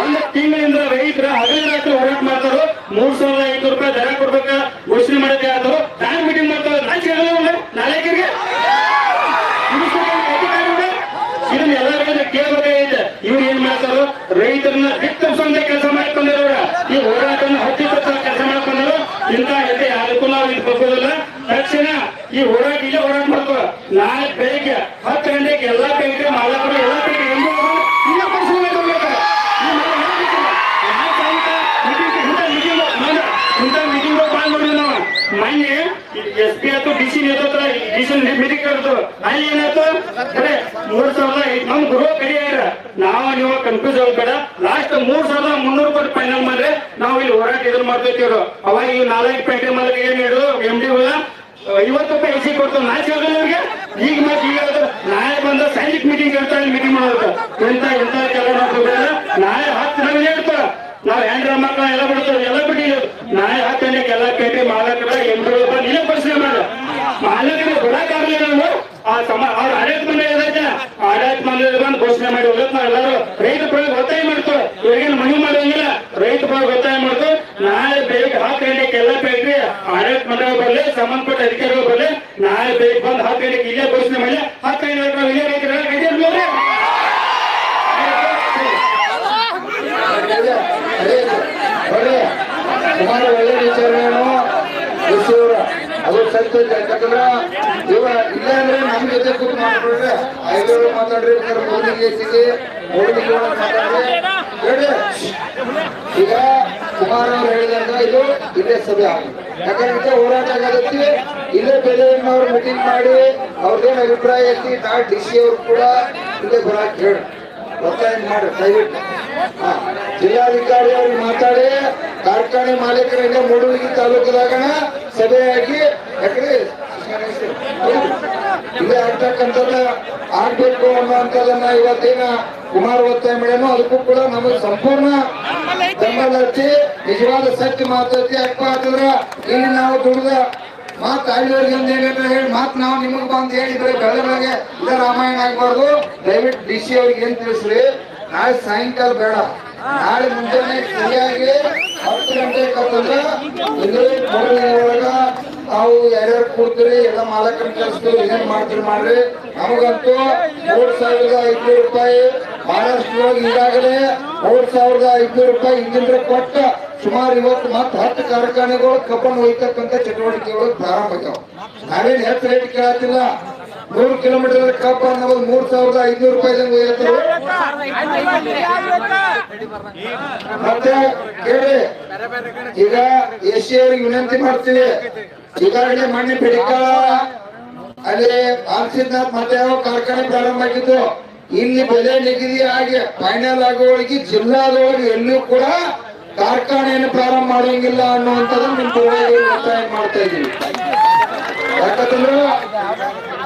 ಒಂದು ತಿಂಗಳಿಂದ ರೈತರ ಹಗಲು ರಾತ್ರಿ ಹೋರಾಟ ಮಾಡ್ತಾರೋ. 3,500 ರೂಪಾಯಿ ದರ ಕೊಡ್ಬೇಕ ಘೋಷಣೆ ಮಾಡಕ್ಕೆ ಆದ್ರು ನಾನು ಮೀಟಿಂಗ್ ಮಾಡ್ತಾರ. ನಾಲ್ಕರಿಗೆ ಇದನ್ನ ಎಲ್ಲರಿಗೂ ಕೇಳಬೇಕಾಗಿದೆ. ಇವ್ರು ಏನ್ ಮಾಡ್ತಾರೋ, ರೈತರನ್ನ ದಿಕ್ತಂಸ ಕೆಲಸ ಮಾಡ್ಕೊಂಡವ್ರ ಈ ಹೋರಾಟನ ಕೆಲಸ ಮಾಡ್ಕೊಂಡರು. ಇಂತ ಎದೆ ಅದಕ್ಕೂ ನಾವು ಇದು ಬಗ್ಗೋದಿಲ್ಲ. ತಕ್ಷಣ ಈ ಹೋರಾಟ ಇಲ್ಲೇ ಹೋರಾಟ ಮಾಡ್ತಾವ. ನಾಳೆ ಬೆಳಿಗ್ಗೆ 10 ಗಂಟೆಗೆ ಎಲ್ಲಾ ಕೈಗೆ ಮಾಲಕರು ಎಲ್ಲಾ ಕೈಗೆ ಇಲ್ಲ ಪರಿಶೀಲನೆ ಮೀಟಿಂಗ್ ಪಾಲ್ ಮಾಡಿದ್ವಿ ನಾವು. ಮೊನ್ನೆ SP ಆಯ್ತು, DC ನೇತೃತ್ವ DC ಮೀಟಿಂಗ್ ಕರೆದು ಅಲ್ಲಿ ಏನಾಯ್ತು, 3,000 ನಮ್ ಗೃಹ ಕಡಿಯಾರ. ನೀವು ಕನ್ಫ್ಯೂಸ್ ಆಗ್ಬೇಡ. ಲಾಸ್ಟ್ 3,300 ರೂಪಾಯಿ ಫೈನಲ್ ಮಾಡ್ರೆ ನಾವು ಇಲ್ಲಿ ಹೋರಾಟ ಇದನ್ನ ಮಾಡ್ತೇವ್ರು. ಅವಾಗ ಈಗ 4 ಪೇಟೆ ಮಾಲಕ ಏನ್ ಹೇಳಿದ್ರು, MD 50 ರೂಪಾಯಿ AC ಕೊಡ್ತಾವ. ನಾಚೆ ಅವ್ರಿಗೆ ಈಗ ಮತ್ತೆ ಈಗ ನಾಳೆ ಬಂದ ಸೈನಿಕ್ ಮೀಟಿಂಗ್ ಹೇಳ್ತಾರೆ, ಮೀಟಿಂಗ್ ಮಾಡೋದು ಎಂತ ಕೆಲಸ ಮಾಡ್ಕೋಬೇಡ. ನಾಳೆ 10 ನಮಗೆ ಹೇಳ್ತಾರ, ನಾವ್ ಹೆಂಡ್ರ ಮಕ್ಕಳ ಎಲ್ಲ ಬಿಡ್ತೇವೆ, ಎಲ್ಲ ಬಿಟ್ಟಿಲ್ಲ. ನಾಳೆ 10 ಗಂಟೆಗೆ ಎಲ್ಲ ಪೇಟೆ ಮಾಲಕರ MD ಬಂದು ಇಲ್ಲೇ ಪರಿಶೀಲನೆ ಮಾಡ. ಮಾಲಕರಿಗೆ ಕೊಡಕ್ಕಾಗಲಿಲ್ಲ. ನಾವು ಅವ್ರ ಆಡಳಿತ ಮಂಡಳಿ ಇರತ್ತೆ, ಆಡಳಿತ ಮಂಡಳಿ ಬಂದು ಘೋಷಣೆ ಮಾಡಿ ಹೋಗುತ್ತೆ. ನಾವು ಎಲ್ಲರೂ ರೈತ ಪರವಾಗಿ ಒತ್ತಾಯ ಮಾಡ್ತೇವೆ. ಇವ್ರಿಗೇನು ಮನವಿ ಮಾಡೋಂಗಿಲ್ಲ, ರೈತ ಪರವಾಗಿ ಒತ್ತಾಯ ಮಾಡ್ತು. ನಾಳೆ ಬೆಳಿಗ್ಗೆ 10 ಗಂಟೆಗೆ ಎಲ್ಲ ಪೇಟೆ ಆಡಳಿತ ಮಂಡಳಿ ಬರಲಿ, ಸಂಬಂಧಪಟ್ಟ ಅಧಿಕಾರಿಗಳು ಬರಲಿ. ನಾಳೆ ಬೆಳಿಗ್ಗೆ ಬಂದು 10 ಗಂಟೆಗೆ ಇಲ್ಲೇ ಘೋಷಣೆ ಮಾಡಿ 10 ಗಂಟೆ ಇಲ್ಲೇ ರೈತರು ಕುಮಾರ ಒಳ್ಳೆ ವಿಚಾರವೇನು ಅದು ಸತ್ಯ. ಯಾಕಂದ್ರ ಇವ ಇಲ್ಲ ಅಂದ್ರೆ ನಮ್ ಜೊತೆ ಕೂತ್ ಮಾಡ್ಕೊಳ್ರಿ, 5 ಮಾತಾಡ್ರಿ, ಮೂಡಿಗೆ ಮಾತಾಡ್ರಿ ಹೇಳಿ. ಈಗ ಕುಮಾರ ಅವ್ರು ಹೇಳಿದಾಗ ಇದು ಇಲ್ಲೇ ಸಭೆ ಆಗಿದೆ. ಯಾಕಂದ್ರೆ ಹೋರಾಟ ಆಗತ್ತೆ. ಇಲ್ಲೇ ಬೆಲೆಯನ್ನವ್ರು ಮೀಟಿಂಗ್ ಮಾಡಿ ಅವ್ರದ್ದೇನು ಅಭಿಪ್ರಾಯ ಐತಿ, DC ಅವ್ರು ಕೂಡ ಇಲ್ಲೇ ಬರಾಕ್ ಹೇಳಿ ಒತ್ತಾಯ ಮಾಡಿ ದಯವಿಟ್ಟು. ಜಿಲ್ಲಾಧಿಕಾರಿ ಅವ್ರಿಗೆ ಮಾತಾಡಿ ಕಾರ್ಖಾನೆ ಮಾಲೀಕರಿಂದ ಮೂಡಲಗಿ ತಾಲೂಕದಾಗಣ ಸಭೆಯಾಗಿ, ಯಾಕಂದ್ರೆ ಇಲ್ಲೇ ಆಗ್ತಕ್ಕಂಥದ್ದು ಆಗ್ಬೇಕು ಅನ್ನುವಂಥದ್ದನ್ನ ಇವತ್ತೇನ ಕುಮಾರ್ ಒತ್ತಾಯ ಮಾಡ್ಯಾನೋ ಅದಕ್ಕೂ ಕೂಡ ನಮಗೆ ಸಂಪೂರ್ಣ ಬೆಂಬಲ ಹಚ್ಚಿ ನಿಜವಾದ ಸತ್ಯ ಮಾತೈತಿ. ಯಾಕಪ್ಪ ಅಂತಂದ್ರ ಇಲ್ಲಿ ನಾವು ದುಡಿದ ಮತ್ ಅಲ್ಲಿವರೆಗೆ ಏನೇನೋ ಹೇಳಿ ಮತ್ ನಾವು ನಿಮಗ್ ಬಂದ್ ಹೇಳಿದ್ರೆ ಬೆಳಗ್ಗೆ ಇದ ರಾಮಾಯಣ ಆಗ್ಬಾರ್ದು. ದಯವಿಟ್ಟು DC ಅವ್ರಿಗೆ ಏನ್ ತಿಳಿಸ್ರಿ, ನಾಳೆ ಸಾಯಂಕಾಲ ಬೇಡ, ನಾಳೆ ಮುಂಜಾನೆ ಸರಿಯಾಗಿ 10 ಗಂಟೆಗೆ ಕರ್ತಂದ್ರ ಒಳಗ ನಾವು ಯಾರ್ಯಾರು ಕೂಡ್ತೀರಿ ಎಲ್ಲ ಮಾಲಕರನ್ನ ಕಳಿಸ್ತೀವಿ, ಏನೇನ್ ಮಾಡ್ತೀರಿ ಮಾಡ್ರಿ. ನಮಗಂತೂ 3,500 ರೂಪಾಯಿ ಮಹಾರಾಷ್ಟ್ರದೊಳಗೆ ಈಗಾಗಲೇ 3,500 ರೂಪಾಯಿ ಇಂಜಿನ್ ಕೊಟ್ಟ ಸುಮಾರು ಇವತ್ತು ಮತ್ತೆ 10 ಕಾರ್ಖಾನೆಗಳು ಕಬ್ಬನ್ನು ಒಯ್ತಕ್ಕಂಥ ಚಟುವಟಿಕೆಗಳು ಪ್ರಾರಂಭ ಆಗ್ಯಾವ. ನಾವೇನ್ ಹೆಚ್ಚು ರೇಟ್ ಕೇಳತ್ತಿಲ್ಲ. 100 ಕಿಲೋಮೀಟರ್ ಕಬ್ಬ ಅನ್ನೋದು 3,500 ರೂಪಾಯಿದಂಗ ಒಯ್ಯತ್ತರು. ಮತ್ತೆ ಕೇಳಿ, ಈಗ ಎಸ್ ಅವರಿಗೆ ವಿನಂತಿ ಮಾಡ್ತೀವಿ. ಈಗಾಗಲೇ ಮಣ್ಣಿ ಬೆಳಿಕಾಳ ಅಲ್ಲಿ ಆಲ್ಸಿದ್ನಾಥ್ ಮತ್ತೆ ಯಾವ ಕಾರ್ಖಾನೆ ಪ್ರಾರಂಭ ಆಗಿದ್ದು, ಇಲ್ಲಿ ಬೆಲೆ ನಿಗದಿ ಆಗಿ ಫೈನಲ್ ಆಗುವವರೆಗೆ ಜಿಲ್ಲಾದೊಳಗೆ ಎಲ್ಲಿಯೂ ಕೂಡ ಕಾರ್ಖಾನೆಯನ್ನು ಪ್ರಾರಂಭ ಮಾಡೋಂಗಿಲ್ಲ ಅನ್ನುವಂಥದ್ದನ್ನು ನಿಮ್ಮ ಪರವಾಗಿ ಒತ್ತಾಯ ಮಾಡ್ತಾ ಇದ್ದೀವಿ. ಯಾಕಂದ್ರೆ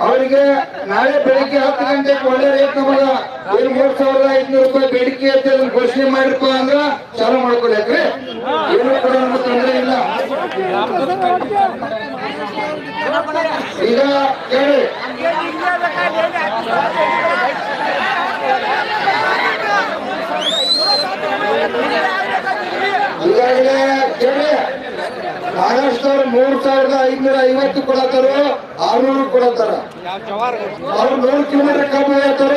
ಅವರಿಗೆ ನಾಳೆ ಬೆಳಿಗ್ಗೆ 10 ಗಂಟೆಗೆ ಒಳ್ಳೆ ರೇಟ್ ನಮಗ 3,500 ರೂಪಾಯಿ ಬೇಡಿಕೆ ಅಂತ ಅದನ್ನ ಘೋಷಣೆ ಮಾಡಿರಪ್ಪ ಅಂದ್ರ ಚಾಲು ಮಾಡ್ಕೊಳ್ಯಾಕ್ರಿ, ಏನು ಕೂಡ ನಮ್ಗೆ ತೊಂದರೆ ಇಲ್ಲ. ಈಗ ಕೇಳಿ, ಈಗಾಗಲೇ ಕೇಳಿ, ಮಹಾರಾಷ್ಟ್ರದವ್ರು 3,550 ಕೊಡತ್ತಾರ, 600 ಕೊಡತ್ತಾರ. ಅವ್ರು 100 ಕಿಲೋಮೀಟರ್ ಕಬ್ಬು ಹೋಗ್ತಾರ,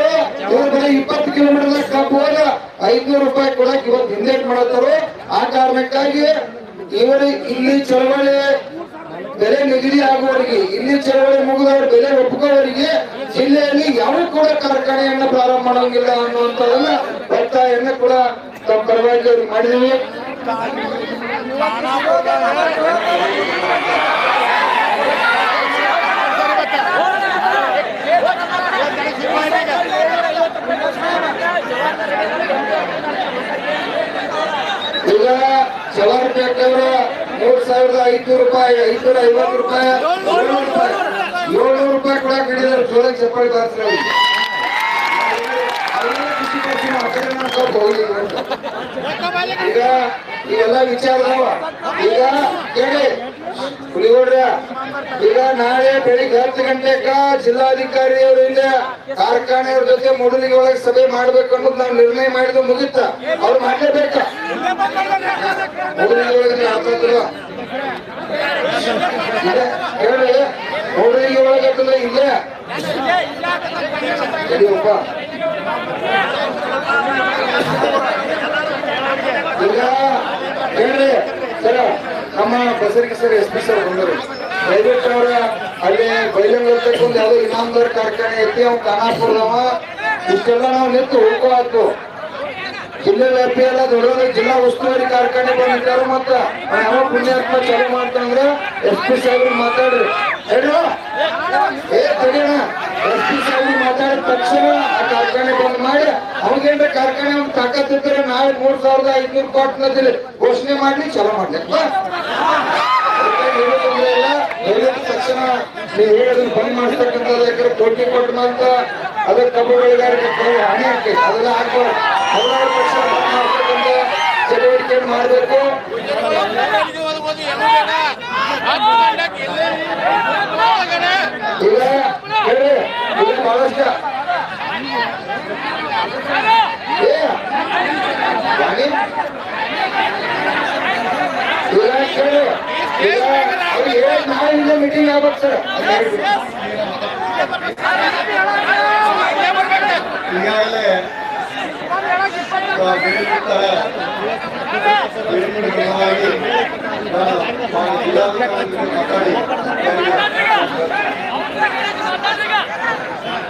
ಇವ್ರು ಬರೀ 20 ಕಿಲೋಮೀಟರ್ ಕಬ್ಬು ಹೋದ 500 ರೂಪಾಯಿ ಕೊಡಕ್ ಇವತ್ತು ಹಿಂದೇಟ್ ಮಾಡತ್ತಾರ. ಆ ಕಾರಣಕ್ಕಾಗಿ ಇವರು ಇಲ್ಲಿ ಚಳವಳಿ ಬೆಲೆ ನಿಗದಿ ಆಗುವವರಿಗೆ, ಇಲ್ಲಿ ಚಳವಳಿ ಮುಗಿದವ್ರ ಬೆಲೆ ಒಪ್ಪಿಕೊಳ್ಳೋರಿಗೆ ಜಿಲ್ಲೆಯಲ್ಲಿ ಯಾವ ಕೂಡ ಕಾರ್ಖಾನೆಯನ್ನ ಪ್ರಾರಂಭ ಮಾಡೋಂಗಿಲ್ಲ ಅನ್ನುವಂಥದ್ದನ್ನ ಒತ್ತಾಯನ್ನ ಕೂಡ ತಮ್ಮ ಪರವಾಗಿ ಅವ್ರಿಗೆ ಮಾಡಿದೀವಿ. ಈಗ ಜವಾಹರ್ ಪೇಟೆಯವರ 3,500 ರೂಪಾಯಿ, 550 ರೂಪಾಯಿ, 700 ರೂಪಾಯಿ ಕೂಡ ಕಡಿದಾರೆ. ಜೋರಾಗಿ ಚಪ್ಪಾಳಿ ಬಾರಿಸ್ರಿ. ಈಗ ಇವೆಲ್ಲ ವಿಚಾರದವ. ಈಗ ಕೇಳಿ ಹುಲಿಗೌಡ್ರ, ಈಗ ನಾಳೆ ಬೆಳಿಗ್ಗೆ 10 ಗಂಟೆಗ ಜಿಲ್ಲಾಧಿಕಾರಿ ಅವರಿಂದ ಕಾರ್ಖಾನೆಯವ್ರ ಜೊತೆ ಮೂಡಲಿಗೆ ಒಳಗೆ ಸಭೆ ಮಾಡ್ಬೇಕು ಅನ್ನೋದು ನಾವು ನಿರ್ಣಯ ಮಾಡಿದ್ದು ಮುಗಿತ. ಅವ್ರು ಮಾಡ್ಲೇಬೇಕ. ಮೂಡಲಿಗೆ ಒಳಗೆ ಆಗ್ತದಲ್ಲ ಹೇಳಿ, ಮೂಡಲಿಗೆ ಒಳಗೆ ಆಗ್ತದೆ ಇಲ್ಲೇ ಯಡಿಯೂರಪ್ಪ. ಈಗ ಹೇಳ್ರಿ ಸರ, ನಮ್ಮ ಬಸರಿಗೆ ಸರ್ SP ಸರ್ ಬಂದರು. ದಯವಿಟ್ಟು ಅವ್ರ ಅಲ್ಲಿ ಬೈಲಂಗಲ್ತಕ್ಕ ಒಂದು ಯಾವ್ದೋ ಇನಾಮದಾರ್ ಕಾರ್ಖಾನೆ ಐತಿ, ಅವ್ನು ಖಾನಾಪುರದವ. ಇಷ್ಟೆಲ್ಲ ನಾವು ನಿಂತು ಉಳ್ಕೊಳತ್ತು. ಜಿಲ್ಲೆ ವ್ಯಾಪಿ ಎಲ್ಲ ದೊಡ್ಡ ಜಿಲ್ಲಾ ಉಸ್ತುವಾರಿ ಕಾರ್ಖಾನೆ ಬಂದಿದ್ದಾರೆ. ಮತ್ತ ಯಾವ ಪುಣ್ಯಾತ್ಮ ಚಾಲು ಮಾಡ್ತಂದ್ರ SP ಸಾಹೇಬ್ರು ಮಾತಾಡ್ರಿ ಹೇಳ್ರಿ. ತಗೋಣ, SP ಸಾಹೇಬ್ರು ಮಾತಾಡಿದ ತಕ್ಷಣ ಆ ಕಾರ್ಖಾನೆ ಬಂದ್ ಮಾಡಿ ಅವಾಗೇನ್ರ ಕಾರ್ಖಾನೆ ಒಂದು ತಾಕತ್ತಿದ್ರೆ ನಾಳೆ 3,500 ಕೊಟ್ಟಿನಲ್ಲಿ ಘೋಷಣೆ ಮಾಡ್ಲಿ, ಚಾಲು ಮಾಡ್ಲಿಕ್ಕ ಹೇಳಿದ ತಕ್ಷಣ ನೀವು ಹೇಳೋದನ್ನ ಬಂದ್ ಮಾಡಿಸ್ತಕ್ಕಂಥದ್ದು. ಯಾಕಂದ್ರೆ ಕೋಟಿ ಕೊಟ್ಟು ಅಂತ ಅದಕ್ಕೆ ಕಬ್ಬು ಬೆಳೆಗಾರರಿಗೆ ಹಣಿ ಹಾಕಿ ಅದೆಲ್ಲ ಹಾಕ್ಬಾರ್ದು. ಹಲವಾರು ಪಕ್ಷ ಬಂದ್ ಮಾಡ್ತಕ್ಕಂಥ ಚಟುವಟಿಕೆಯನ್ನು ಮಾಡಬೇಕು. ಈಗ ಹೇಳಿ, ಈಗ ಬಹಳಷ್ಟ ಈಗ ಕೇಳಿ, ಈಗ ಅವ್ರಿಗೆ ನಾಳೆ ಮೀಟಿಂಗ್ ಆಗ್ಬೇಕು ಸರ್. ಈಗಾಗಲೇ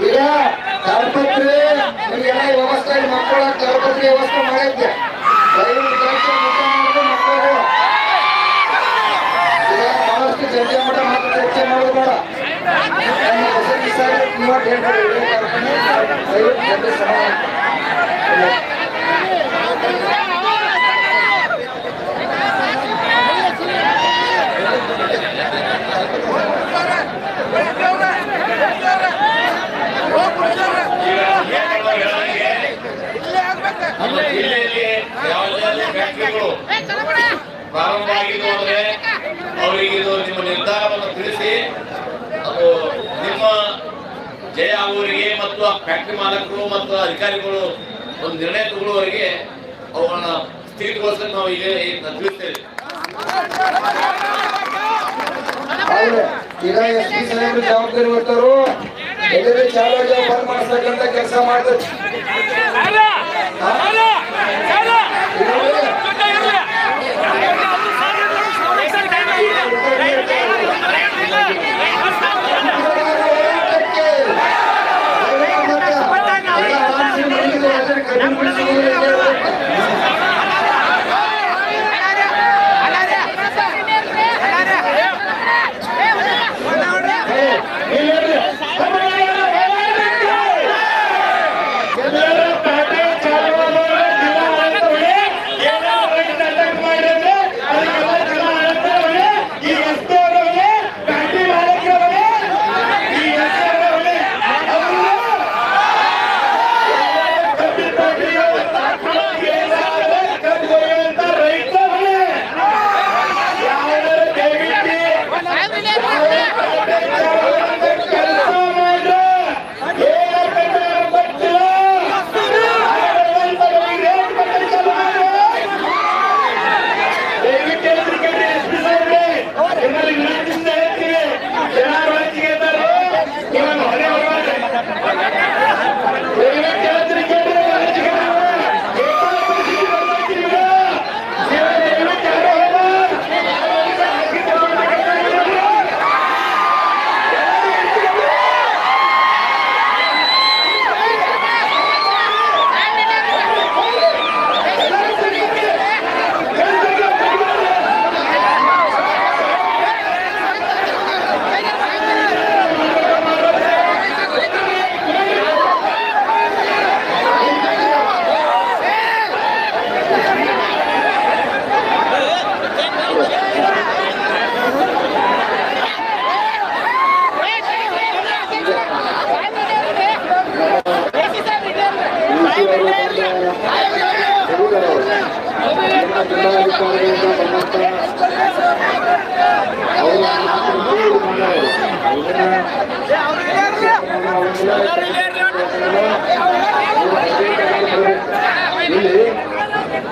ಈಗ ತಾಡ್ಪತ್ರಿ ನಿಮಗೆಲ್ಲ ವ್ಯವಸ್ಥೆ ಮಕ್ಕಳ ತಾಡ್ಪತ್ರಿ ವ್ಯವಸ್ಥೆ ಮಾಡಿದ್ದೆ. ಮಕ್ಕಳು ಈಗ ಬಹಳಷ್ಟು ಚರ್ಚೆ ಮಾಡ ಮಾತ್ರ ಚರ್ಚೆ ಮಾಡೋದು ಬೇಡ. ಪ್ರಾರಂಭ ಆಗಿದ್ದು ಅಂದ್ರೆ ಅವರಿಗೆ ಇದು ನಿಮ್ಮ ನಿರ್ಧಾರವನ್ನು ತಿಳಿಸಿ ಆ ಫ್ಯಾಕ್ಟರಿ ಮಾಲಕರು ಮತ್ತು ಅಧಿಕಾರಿಗಳು ಒಂದು ನಿರ್ಣಯ ತಗೊಳ್ಳುವವರೆಗೆ ಅವುಗಳನ್ನ ಸ್ಥಗಿತಗೊಳಿಸಲು ನಾವು ಈಗ ತಿಳಿಸ್ತೇವೆ. ಈಗ ಎಸ್ ಪಿ ಸಾಹೇಬ್ರು ಜವಾಬ್ದಾರಿ ಹೊತ್ತರು ಎಲ್ಲರೂ ಚಾಲೋಜ ಬಂದ್ ಮಾಡಿಸ್ತಕ್ಕಂಥ ಕೆಲಸ ಮಾಡ್ತಾರೆ.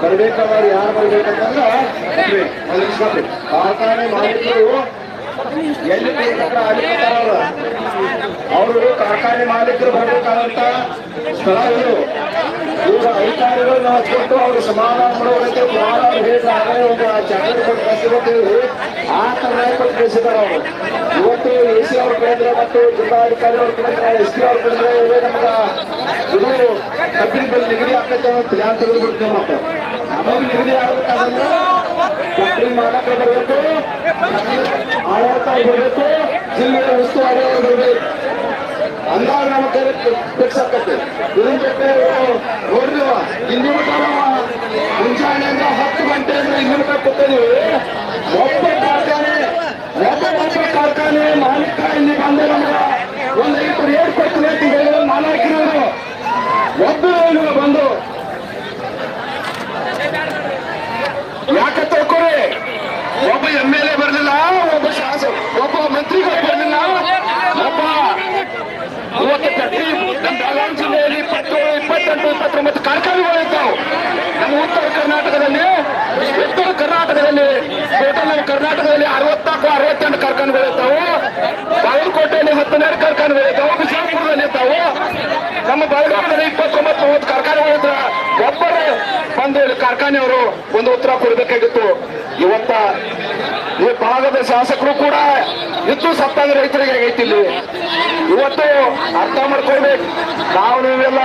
ಬರ್ಬೇಕಾದ್ರೆ ಯಾರು ಬರ್ಬೇಕಂತಂದ್ರೆ ಕಾರ್ಖಾನೆ ಮಾಲೀಕರು ಎಲ್ಲಿ ಅವರು ಕಾರ್ಖಾನೆ ಮಾಲೀಕರು ಬರ್ಬೇಕಾದಂತ ಸ್ಥಳ ಇದು. ಈಗ ಅಧಿಕಾರಿಗಳನ್ನ ಹಚ್ಕೊಟ್ಟು ಅವ್ರು ಸಮಾಧಾನ ಮಾಡೋದಕ್ಕೆ ಹೇಳಿದ್ರೆ ಒಂದು ಚಾಕರಿ ಕೊಟ್ಟು ಕಳಿಸಿರ್ತೇವೆ. ಆ ತರ ಕೊಟ್ಟು ಕಳಿಸಿದಾರೆ ಅವರು. ಇವತ್ತು ಎ ಸಿ ಅವ್ರು ಕಳೆದ್ರೆ ಮತ್ತು ಜಿಲ್ಲಾಧಿಕಾರಿ ಅವ್ರು ಕಳೆದ್ರೆ ಎಸ್ ಪಿ ಅವ್ರು ಕಳೆದ್ರೆ ನಮ್ಗ ಇದು ಕಬ್ಬಿನ ಬೆಲೆ ನಿಗದಿ ಆಗ್ತೈತೆ ಅಂತ ಪ್ಲಾನ್ ತೆಗೆದುಬಿಡ್ತೇವೆ. ಮತ್ತೆ ನಮಗೆ ನಿಗದಿ ಆಗ್ಬೇಕಾದ್ರೆ ಫ್ಯಾಕ್ಟ್ರಿ ಮಾಲಕರು ಬರಬೇಕು, ಆಡಳಿತ ಬರಬೇಕು, ಜಿಲ್ಲೆಯ ಉಸ್ತುವಾರಿ ಬರಬೇಕು. ಅಂದಾಗ ನಮ್ಮ ಕೈ ಫಿಕ್ಸ್ ಆಕತ್ತೆ. ಇದನ್ನ ಬಿಟ್ಟರೆ ನೋಡ್ರಿ ಇಲ್ಲಿ ಮುಂಜಾನೆಯಿಂದ 10 ಗಂಟೆಯಿಂದ ಇಲ್ಲಿ ಕೂತಿದ್ದೀವಿ. ಒಬ್ಬ ಕಾರ್ಖಾನೆ ಮಾಲೀಕ ಇಲ್ಲಿ ಬಂದು ನಮ್ಗೆ ಒಂದು 5 ರೇಟ್ ಕೊಡ್ತೀನಿ ಅಂತ ಹೇಳಿದ್ರೆ ಮಾಲೀಕರು ಒಬ್ಬರು ಬಂದು ಯಾಕೆ ತಿಳ್ಕೊರಿ, ಒಬ್ಬ MLA ಬರಲಿಲ್ಲ, ಒಬ್ಬ ಶಾಸಕ, ಒಬ್ಬ ಮಂತ್ರಿಗಳು ಬರಲಿಲ್ಲ, ಒಬ್ಬ ಇವತ್ತು ಪ್ರತಿ ನಮ್ಮ ಬೆಳಗಾವಿ ಜಿಲ್ಲೆಯಲ್ಲಿ 27, 28, 29 ಕಾರ್ಖಾನೆಗಳು ಇರ್ತಾವೆ. ನಮ್ಮ ಉತ್ತರ ಕರ್ನಾಟಕದಲ್ಲಿ ಟೋಟಲ್ ನಮ್ಮ ಕರ್ನಾಟಕದಲ್ಲಿ 64-68 ಕಾರ್ಖಾನೆಗಳು ಇರ್ತಾವೆ. ಬಾಗಲಕೋಟೆಯಲ್ಲಿ 12 ಕಾರ್ಖಾನೆಗಳು ಇರ್ತಾವೆ, ಬಿಜಾಪುರದಲ್ಲಿ ಇರ್ತಾವೆ. ನಮ್ಮ ಬೆಳಗಾವಿಯಲ್ಲಿ 29-30 ಕಾರ್ಖಾನೆಗಳು ಇದ್ರೆ ಒಬ್ಬರು ಬಂದು ಕಾರ್ಖಾನೆಯವರು ಒಂದು ಉತ್ತರ ಕೊಡಬೇಕಾಗಿತ್ತು. ಇವತ್ತ ಈ ಭಾಗದ ಶಾಸಕರು ಕೂಡ ಇದ್ದು ಸತ್ತಾಗ ರೈತರಿಗೆ ಆಗೈತಿ. ಇಲ್ಲಿ ಇವತ್ತು ಅರ್ಥ ಮಾಡ್ಕೊಳ್ಬೇಕು, ನಾವು ನೀವೆಲ್ಲ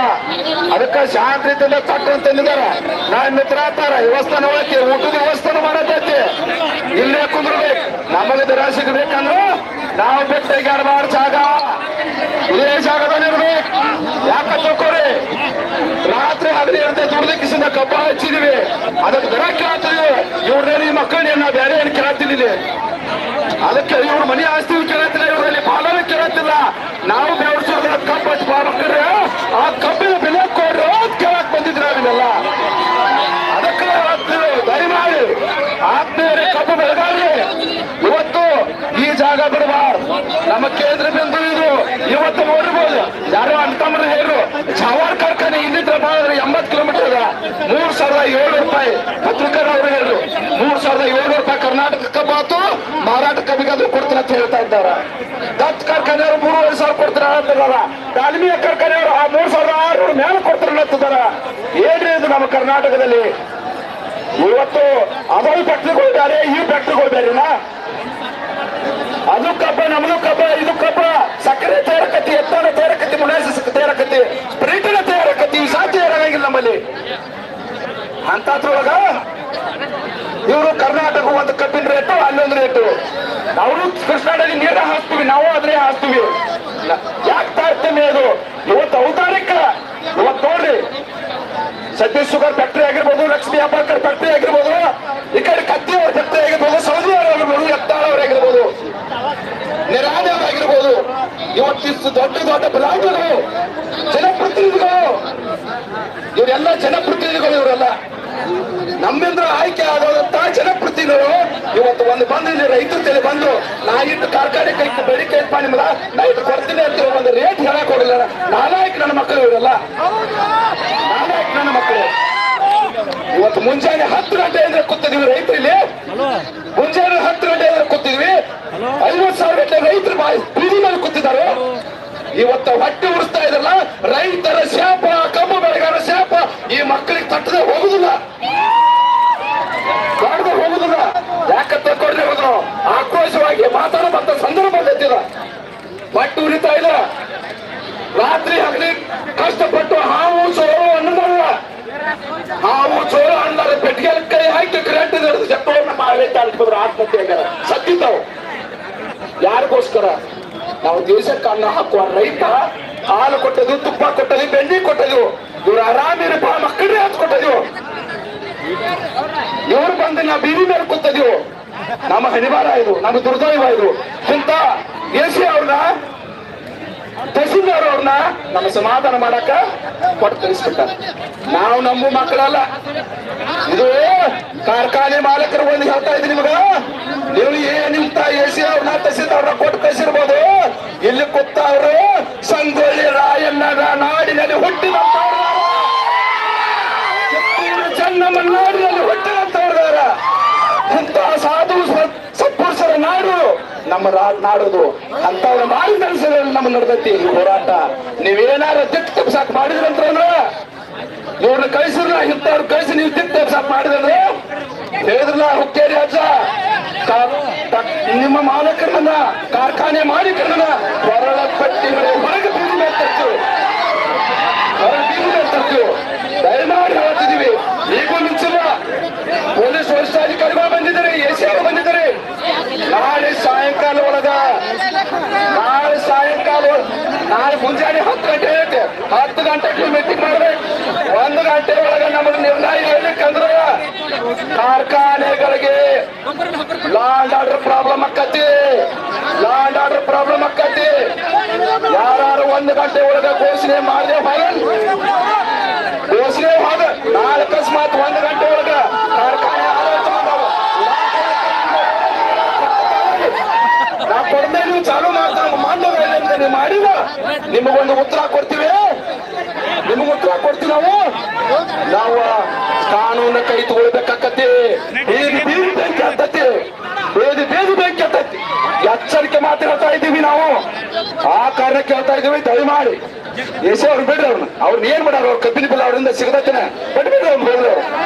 ಅದಕ್ಕೆ ಶಾಂತ ರೀತಿಯಿಂದ ತಕ್ಕಂತಂದಿದ್ದಾರೆ. ನಾನ್ ಮಿತ್ರ ಆಗ್ತಾರ ವ್ಯವಸ್ಥಾನ ಒಳಕ್ಕೆ ಊಟದ ವ್ಯವಸ್ಥಾನ ಮಾಡತೈತಿ. ಇಲ್ಲೇ ಕುಂದ್ರಬೇಕು. ನಮಗೆ ದರ ಸಿಗಬೇಕಂದ್ರೆ ನಾವು ಬೆಟ್ಟಗಾಡಬಾರ ಜಾಗ ಇದೇ ಜಾಗದಲ್ಲಿ ಇರ್ಬೇಕು. ಯಾಕೆ ತಿಳ್ಕೊರಿ, ರಾತ್ರಿ ಹಗಲಿ ಅಂತ ದುಡ್ದಕ್ಕಿಸಿದ ಕಬ್ಬ ಹಚ್ಚಿದೀವಿ, ಅದಕ್ಕೆ ದರ ಕೇಳ್ತೀವಿ. ಇವ್ರಲ್ಲಿ ಮಕ್ಕಳನ್ನ ನಾವು ಬೇರೆ ಏನು ಕೇಳ್ತಿಲ್ಲ. ಅದಕ್ಕೆ ಇವ್ರ ಮನೆ ಆಸ್ತಿ ಕೇಳತ್ತಿಲ್ಲ, ಇವರಲ್ಲಿ ಪಾಲನೆ ಕೇಳತ್ತಿಲ್ಲ. ನಾವು ಬೆಳೆಸೋದ್ರ ಕಬ್ಬು ಹಚ್ಚಿ ಮಾಡ್ಬೇಕ್ರೆ ಆ ಕಬ್ಬಿನ ಬೆಲೆ ಕೊಡ್ರಿ ಅಂತ ಕೇಳಕ್ ಬಂದಿದ್ರ ನಾವೆಲ್ಲ. ಅದಕ್ಕೆ ದಯಮಾಡಿ ಆತ್ಮೀಯರೇ, ಕಬ್ಬು ಬೆಳಗಾವಿ ಇವತ್ತು ಈ ಜಾಗ ಬಿಡಬಾರ್ದು. ನಮ್ಮ ಕೇಂದ್ರ ಬಿಂದು ಇದು. ಇವತ್ತು ನೋಡಿರ್ಬೋದು, ಯಾರೋ ಅಂತಮ್ರ ಹೇಳಿ ಹವಾರ್ ಕಾರ್ಖಾನೆ ಇಲ್ಲಿಂದ ಮಾಡಿದ್ರೆ 80 ಕಿಲೋಮೀಟರ್ ಅದ. 3,700 ರೂಪಾಯಿ ಪತ್ರಿಕರ್ ಅವರು ಹೇಳಿದ್ರು. 3,700 ರೂಪಾಯಿ ಕರ್ನಾಟಕ ಕಬ್ಬು ಆತು, ಮಾರಾಟ ಕಬ್ಬಿಗಾದ್ರೂ ಕೊಡ್ತೀನಿ ಅಂತ ಹೇಳ್ತಾ ಇದ್ದಾರೆ. ದತ್ ಕಾರ್ಖಾನೆಯವರು 3,500 ಕೊಡ್ತಾರ ಅಂತಾರ. ದಾಲ್ಮಿಯ ಕಾರ್ಖಾನೆಯವರು 3,600 ಮೇಲೆ ಕೊಡ್ತಾರ ಅಂತಿದಾರ. ಏನ್ರಿ ಇದು ನಮ್ಮ ಕರ್ನಾಟಕದಲ್ಲಿ? ಇವತ್ತು ಅದೊಂದು ಫ್ಯಾಕ್ಟ್ರಿಗಳು ಬೇರೆ, ಈ ಫ್ಯಾಕ್ಟ್ರಿಗಳು ಬೇರೆನಾ? ಅದು ಕಬ್ಬ, ನಮ್ದು ಕಬ್ಬ, ಇದು ಕಬ್ಬ. ಸಕ್ಕರೆ ತಯಾರಕತಿ, ಎತ್ತಾನ ತಯಾರಕತಿ, ಮೊನಾಸಿಸ್ ತಯಾರಕತಿ, ಸ್ಪ್ರಿಟಿನ ತಯಾರಕತಿ, ಸಾಧ್ಯ ತಯಾರಾಗಿಲ್ಲ ನಮ್ಮಲ್ಲಿ. ಅಂತದ್ರೊಳಗ ಇವರು ಕರ್ನಾಟಕ ಒಂದು ಕಬ್ಬಿನ ರೇಟು, ಅಲ್ಲೊಂದು ರೇಟು. ಅವರು ಕೃಷ್ಣಾದಲ್ಲಿ ನೀರ ಹಾಸ್ತೀವಿ, ನಾವು ಅದ್ರೆ ಹಾಸ್ತೀವಿ. ಯಾಕೆ ತಾರತಮ್ಯ ಇದು? ಇವತ್ತು ಔದಾರಿಕ. ಇವತ್ತು ನೋಡ್ರಿ, ಸತೀಶ್ ಶುಗರ್ ಫ್ಯಾಕ್ಟರಿ ಆಗಿರ್ಬೋದು, ಲಕ್ಷ್ಮೀ ಅಬ್ಬಾಕರ್ ಫ್ಯಾಕ್ಟರಿ ಆಗಿರ್ಬೋದು, ಈ ಕಡೆ ಕತ್ತಿ ಅವ್ರ ಫ್ಯಾಕ್ಟರಿ ಆಗಿರ್ಬೋದು, ಸೌದಿ ಅವರಾಗಿರ್ಬೋದು, ಎತ್ತಾಳ ಅವರಾಗಿರ್ಬೋದು, ನಿರಾಣಿ ಅವರಾಗಿರ್ಬೋದು. ಇವತ್ತಿಷ್ಟು ದೊಡ್ಡ ದೊಡ್ಡ ಬಲಾಢ್ಯರು, ಜನಪ್ರತಿನಿಧಿಗಳು, ಇವರೆಲ್ಲ ಜನಪ್ರತಿನಿಧಿಗಳು. ಇವರೆಲ್ಲ ನಮ್ಮಿಂದ ಆಯ್ಕೆ ಆಗೋದಂತ ಜನಪ್ರತಿನಿಧಿಗಳು ಇವತ್ತು ಒಂದು ಬಂದು ಇಲ್ಲಿ ರೈತರ ತಲೆ ಬಂದು ನಾ ಇಟ್ಟು ಕಾರ್ಖಾನೆ ಕೈ ಬೇಡಿಕೆ ಇಟ್ಟ ನಿಮ್ದ ನಾ ಇಟ್ಟು ಕೊಡ್ತೀನಿ ಅಂತ ಒಂದು ರೇಟ್ ಹೇಳಕ್ ಕೊಡಲಿಲ್ಲ. ನಾಲಾಯಕ್ ನನ್ನ ಮಕ್ಕಳು ಇವರೆಲ್ಲ, ನಾಲಾಯಕ್ ನನ್ನ ಮಕ್ಕಳು. ಇವತ್ತು ಮುಂಜಾನೆ 10 ಗಂಟೆ ಅಂದ್ರೆ ಕೂತಿದ್ವಿ ರೈತರಲ್ಲಿ, ಮುಂಜಾನೆ 10 ಗಂಟೆ ಅಂದ್ರೆ ಕೂತಿದ್ವಿ. 50,000 ಗಂಟೆ ರೈತರು ಬೀದಿ ಮೇಲೆ ಕೂತಿದ್ದಾರೆ. ಇವತ್ತು ಹೊಟ್ಟೆ ಉರಿಸ್ತಾ ಇದ್ರಲ್ಲ ರೈತರ ಶಾಪ, ಕಬ್ಬು ಬೆಳೆಗಾರ ಶಾಪ ಈ ಮಕ್ಕಳಿಗೆ ತಟ್ಟದೆ ಹೋಗುದಿಲ್ಲ, ಕಾಡ್ದೆ ಹೋಗುದಿಲ್ಲ. ಯಾಕಂತ ಕೊಡ್ಲಿ ಹೋದ್ರು ಆಕ್ರೋಶವಾಗಿ ಮಾತಾಡುವಂತ ಸಂದರ್ಭ ಬಂದಿಲ್ಲ. ಹೊಟ್ಟೆ ಉರಿತಾ ಇಲ್ಲ. ರಾತ್ರಿ ಹಗಲಿ ಕಷ್ಟಪಟ್ಟು ಹಾವು ಚೋರು ಅನ್ನೋದಲ್ಲ, ಹಾವು ಚೋರು ಅನ್ನೋದು ಪೆಟ್ಟಿಗೆ ಕೈ ಹಾಕಿ ಕರೆಂಟ್ ಜಪ್ಪವನ್ನು ಮಾಡಬೇಕು ಅನ್ಸಿದ್ರು ಆತ್ಮಹತ್ಯೆ ಆಗ್ಯಾರ, ಸತ್ತಿದ್ದಾವು. ಯಾರಿಗೋಸ್ಕರ? ನಾವು ದೇಶಕ್ಕೆ ಅನ್ನ ಹಾಕುವ ರೈತ ಹಾಲು ಕೊಟ್ಟದು, ತುಪ್ಪ ಕೊಟ್ಟದು, ಬೆಣ್ಣೆ ಕೊಟ್ಟದು. ಇವ್ರು ಆರಾಮಿರಪ್ಪ ಮಕ್ಕಳೇ ಹತ್ತು ಕೊಟ್ಟದು. ಇವ್ರು ಬಂದು ನಾವು ಬೀದಿ ಮೇಲೆ ಕೂತದೀವು. ನಮ್ಮ ಹಣಿವಾರ ಇದು, ನಮ್ಮ ದುರ್ದೈವ ಇದು. ಇಂತ ಎಸಿ ಅವ್ರನ್ನ, ತಹಸೀಲ್ದಾರ್ ಅವ್ರನ್ನ ನಮ್ಮ ಸಮಾಧಾನ ಮಾಡಕ ಕೊಟ್ಟು ಕಳಿಸ್ಬಿಟ್ಟ. ನಾವು ನಮ್ಮ ಮಕ್ಕಳಲ್ಲ. ಇದು ಕಾರ್ಖಾನೆ ಮಾಲಕರು ಒಂದು ಹೇಳ್ತಾ ಇದ್ದೀನಿ ನಿಮಗ, ನೀವು ಏನಿಂತ ಎಸಿ ಅವ್ರನ್ನ ತಹಸೀಲ್ದಾರ್ನ ಕೊಟ್ಟು ಕಳಿಸಿರ್ಬೋದು. ಇಲ್ಲಿ ಕೂತ ಅವರು ಸಂಗೊಳ್ಳಿ ರಾಯಣ್ಣನ ನಾಡಿನಲ್ಲಿ ಹುಟ್ಟಿದಂತವ್ರ, ಚೆನ್ನಮ್ಮ ನಾಡಿನಲ್ಲಿ ಹುಟ್ಟಿದಂತವ್ರದಾರ. ಇಂಥ ಸಾಧು ಸತ್ಪುರುಷರ ನಾಡು ನಮ್ಮ ನಾಡುದು. ಅಂತವ್ರ ಮಾಡಿ ನಡೆಸಿದ್ರಲ್ಲಿ ನಮ್ಮ ನಡೆದೈತಿ ಹೋರಾಟ. ನೀವೇನಾರ ದಿಕ್ ತಪ್ಸಾಕ್ ಮಾಡಿದ್ರಂದ್ರ ಇವ್ರನ್ನ ಕಳಿಸಿದ್ರ, ಇಂಥವ್ರು ಕಳಿಸಿ ನೀವು ದಿಕ್ ತಪ್ಸಾಕ್ ಮಾಡಿದ್ರೆ ಹೇಳಿದ್ರಲ್ಲ ಹುಕ್ಕೇರಿ ಅಜ್ಜ ನಿಮ್ಮ ಮಾಲಕರನ್ನ, ಕಾರ್ಖಾನೆ ಮಾಲೀಕರನ್ನ ಹೊರಳ ಪಟ್ಟಿಗಳು ಹೊರಗೆ ಬೀದಿ ಮೇಲೆ ತರ್ತೀವಿ, ಹೊರಗೆ ಬೀದಿ ಮೇಲೆ ತರ್ತೀವಿ. ದಯಮಾಡಿ ಹೇಳ್ತಿದೀವಿ. ಈಗೂ ಮಿಂಚಿಲ್ಲ. ಪೊಲೀಸ್ ವರಿಷ್ಠಾಧಿಕಾರಿಗಳು ಬಂದಿದ್ದಾರೆ, ಎಸಿ ಅವರು ಬಂದಿದ್ದಾರೆ. ನಾಳೆ ಸಾಯಂಕಾಲ ಒಳಗ, ನಾಳೆ ಮುಂಜಾನೆ 10 ಗಂಟೆ ಐತೆ, 10 ಗಂಟೆಗೆ ಮೀಟಿಂಗ್ ಮಾಡ್ಬೇಕು. 1 ಗಂಟೆ ಒಳಗ ನಮಗೆ ನಿರ್ಣಯ ಹೇಳ್ಬೇಕಂದ್ರ ಕಾರ್ಖಾನೆಗಳಿಗೆ ಲಾ ಅಂಡ್ ಆರ್ಡರ್ ಪ್ರಾಬ್ಲಮ್ ಆಕ್ಕತಿ, ಲಾ ಅಂಡ್ ಆರ್ಡರ್ ಪ್ರಾಬ್ಲಮ್ ಆಕ್ಕತಿ. ಯಾರು 1 ಗಂಟೆ ಒಳಗ ಘೋಷಣೆ ಮಾಡದೆ ಘೋಷಣೆ ಹೋದ ನಾಳೆ ಅಕಸ್ಮಾತ್ 1 ಗಂಟೆ ಒಳಗ ಕಾರ್ಖಾನೆ ನಾವು ಕೊಡದೆ ನೀವು ಚಾಲು ಮಾಡ್ತಾರೆ ಮಾನ್ಯ ಮಾಡಿದ ನಿಮಗೊಂದು ಉತ್ತರ ಕೊಡ್ತೀವಿ, ನಿಮಗ ಉತ್ತರ ಕೊಡ್ತೀವಿ. ನಾವು ಕಾನೂನ ಕೈ ತಗೊಳ್ಬೇಕಾಕತಿ. ಬೀದಿ ಬೆಂಕಿ ಹತ್ತತಿ, ಬೇದಿ ಬೆಂಕಿ ಹತ್ತತಿ. ಎಚ್ಚರಿಕೆ ಮಾತು ಹೇಳ್ತಾ ಇದ್ದೀವಿ ನಾವು. ಆ ಕಾರಣಕ್ಕೆ ಹೇಳ್ತಾ ಇದ್ದೀವಿ, ದಯಮಾಡಿ ಎಸಿ ಅವ್ರು ಬಿಡ್ರಿ. ಅವ್ರನ್ನ ಏನ್ ಮಾಡ್ಯಾರ? ಅವ್ರ ಕಬ್ಬಿನ ಬಿಲ್ ಅವರಿಂದ ಸಿಗದತ್ತಿನ ಬಿಟ್ಬಿಡ್ರಿ. ಅವ್ರು ಹೋದ್ರು,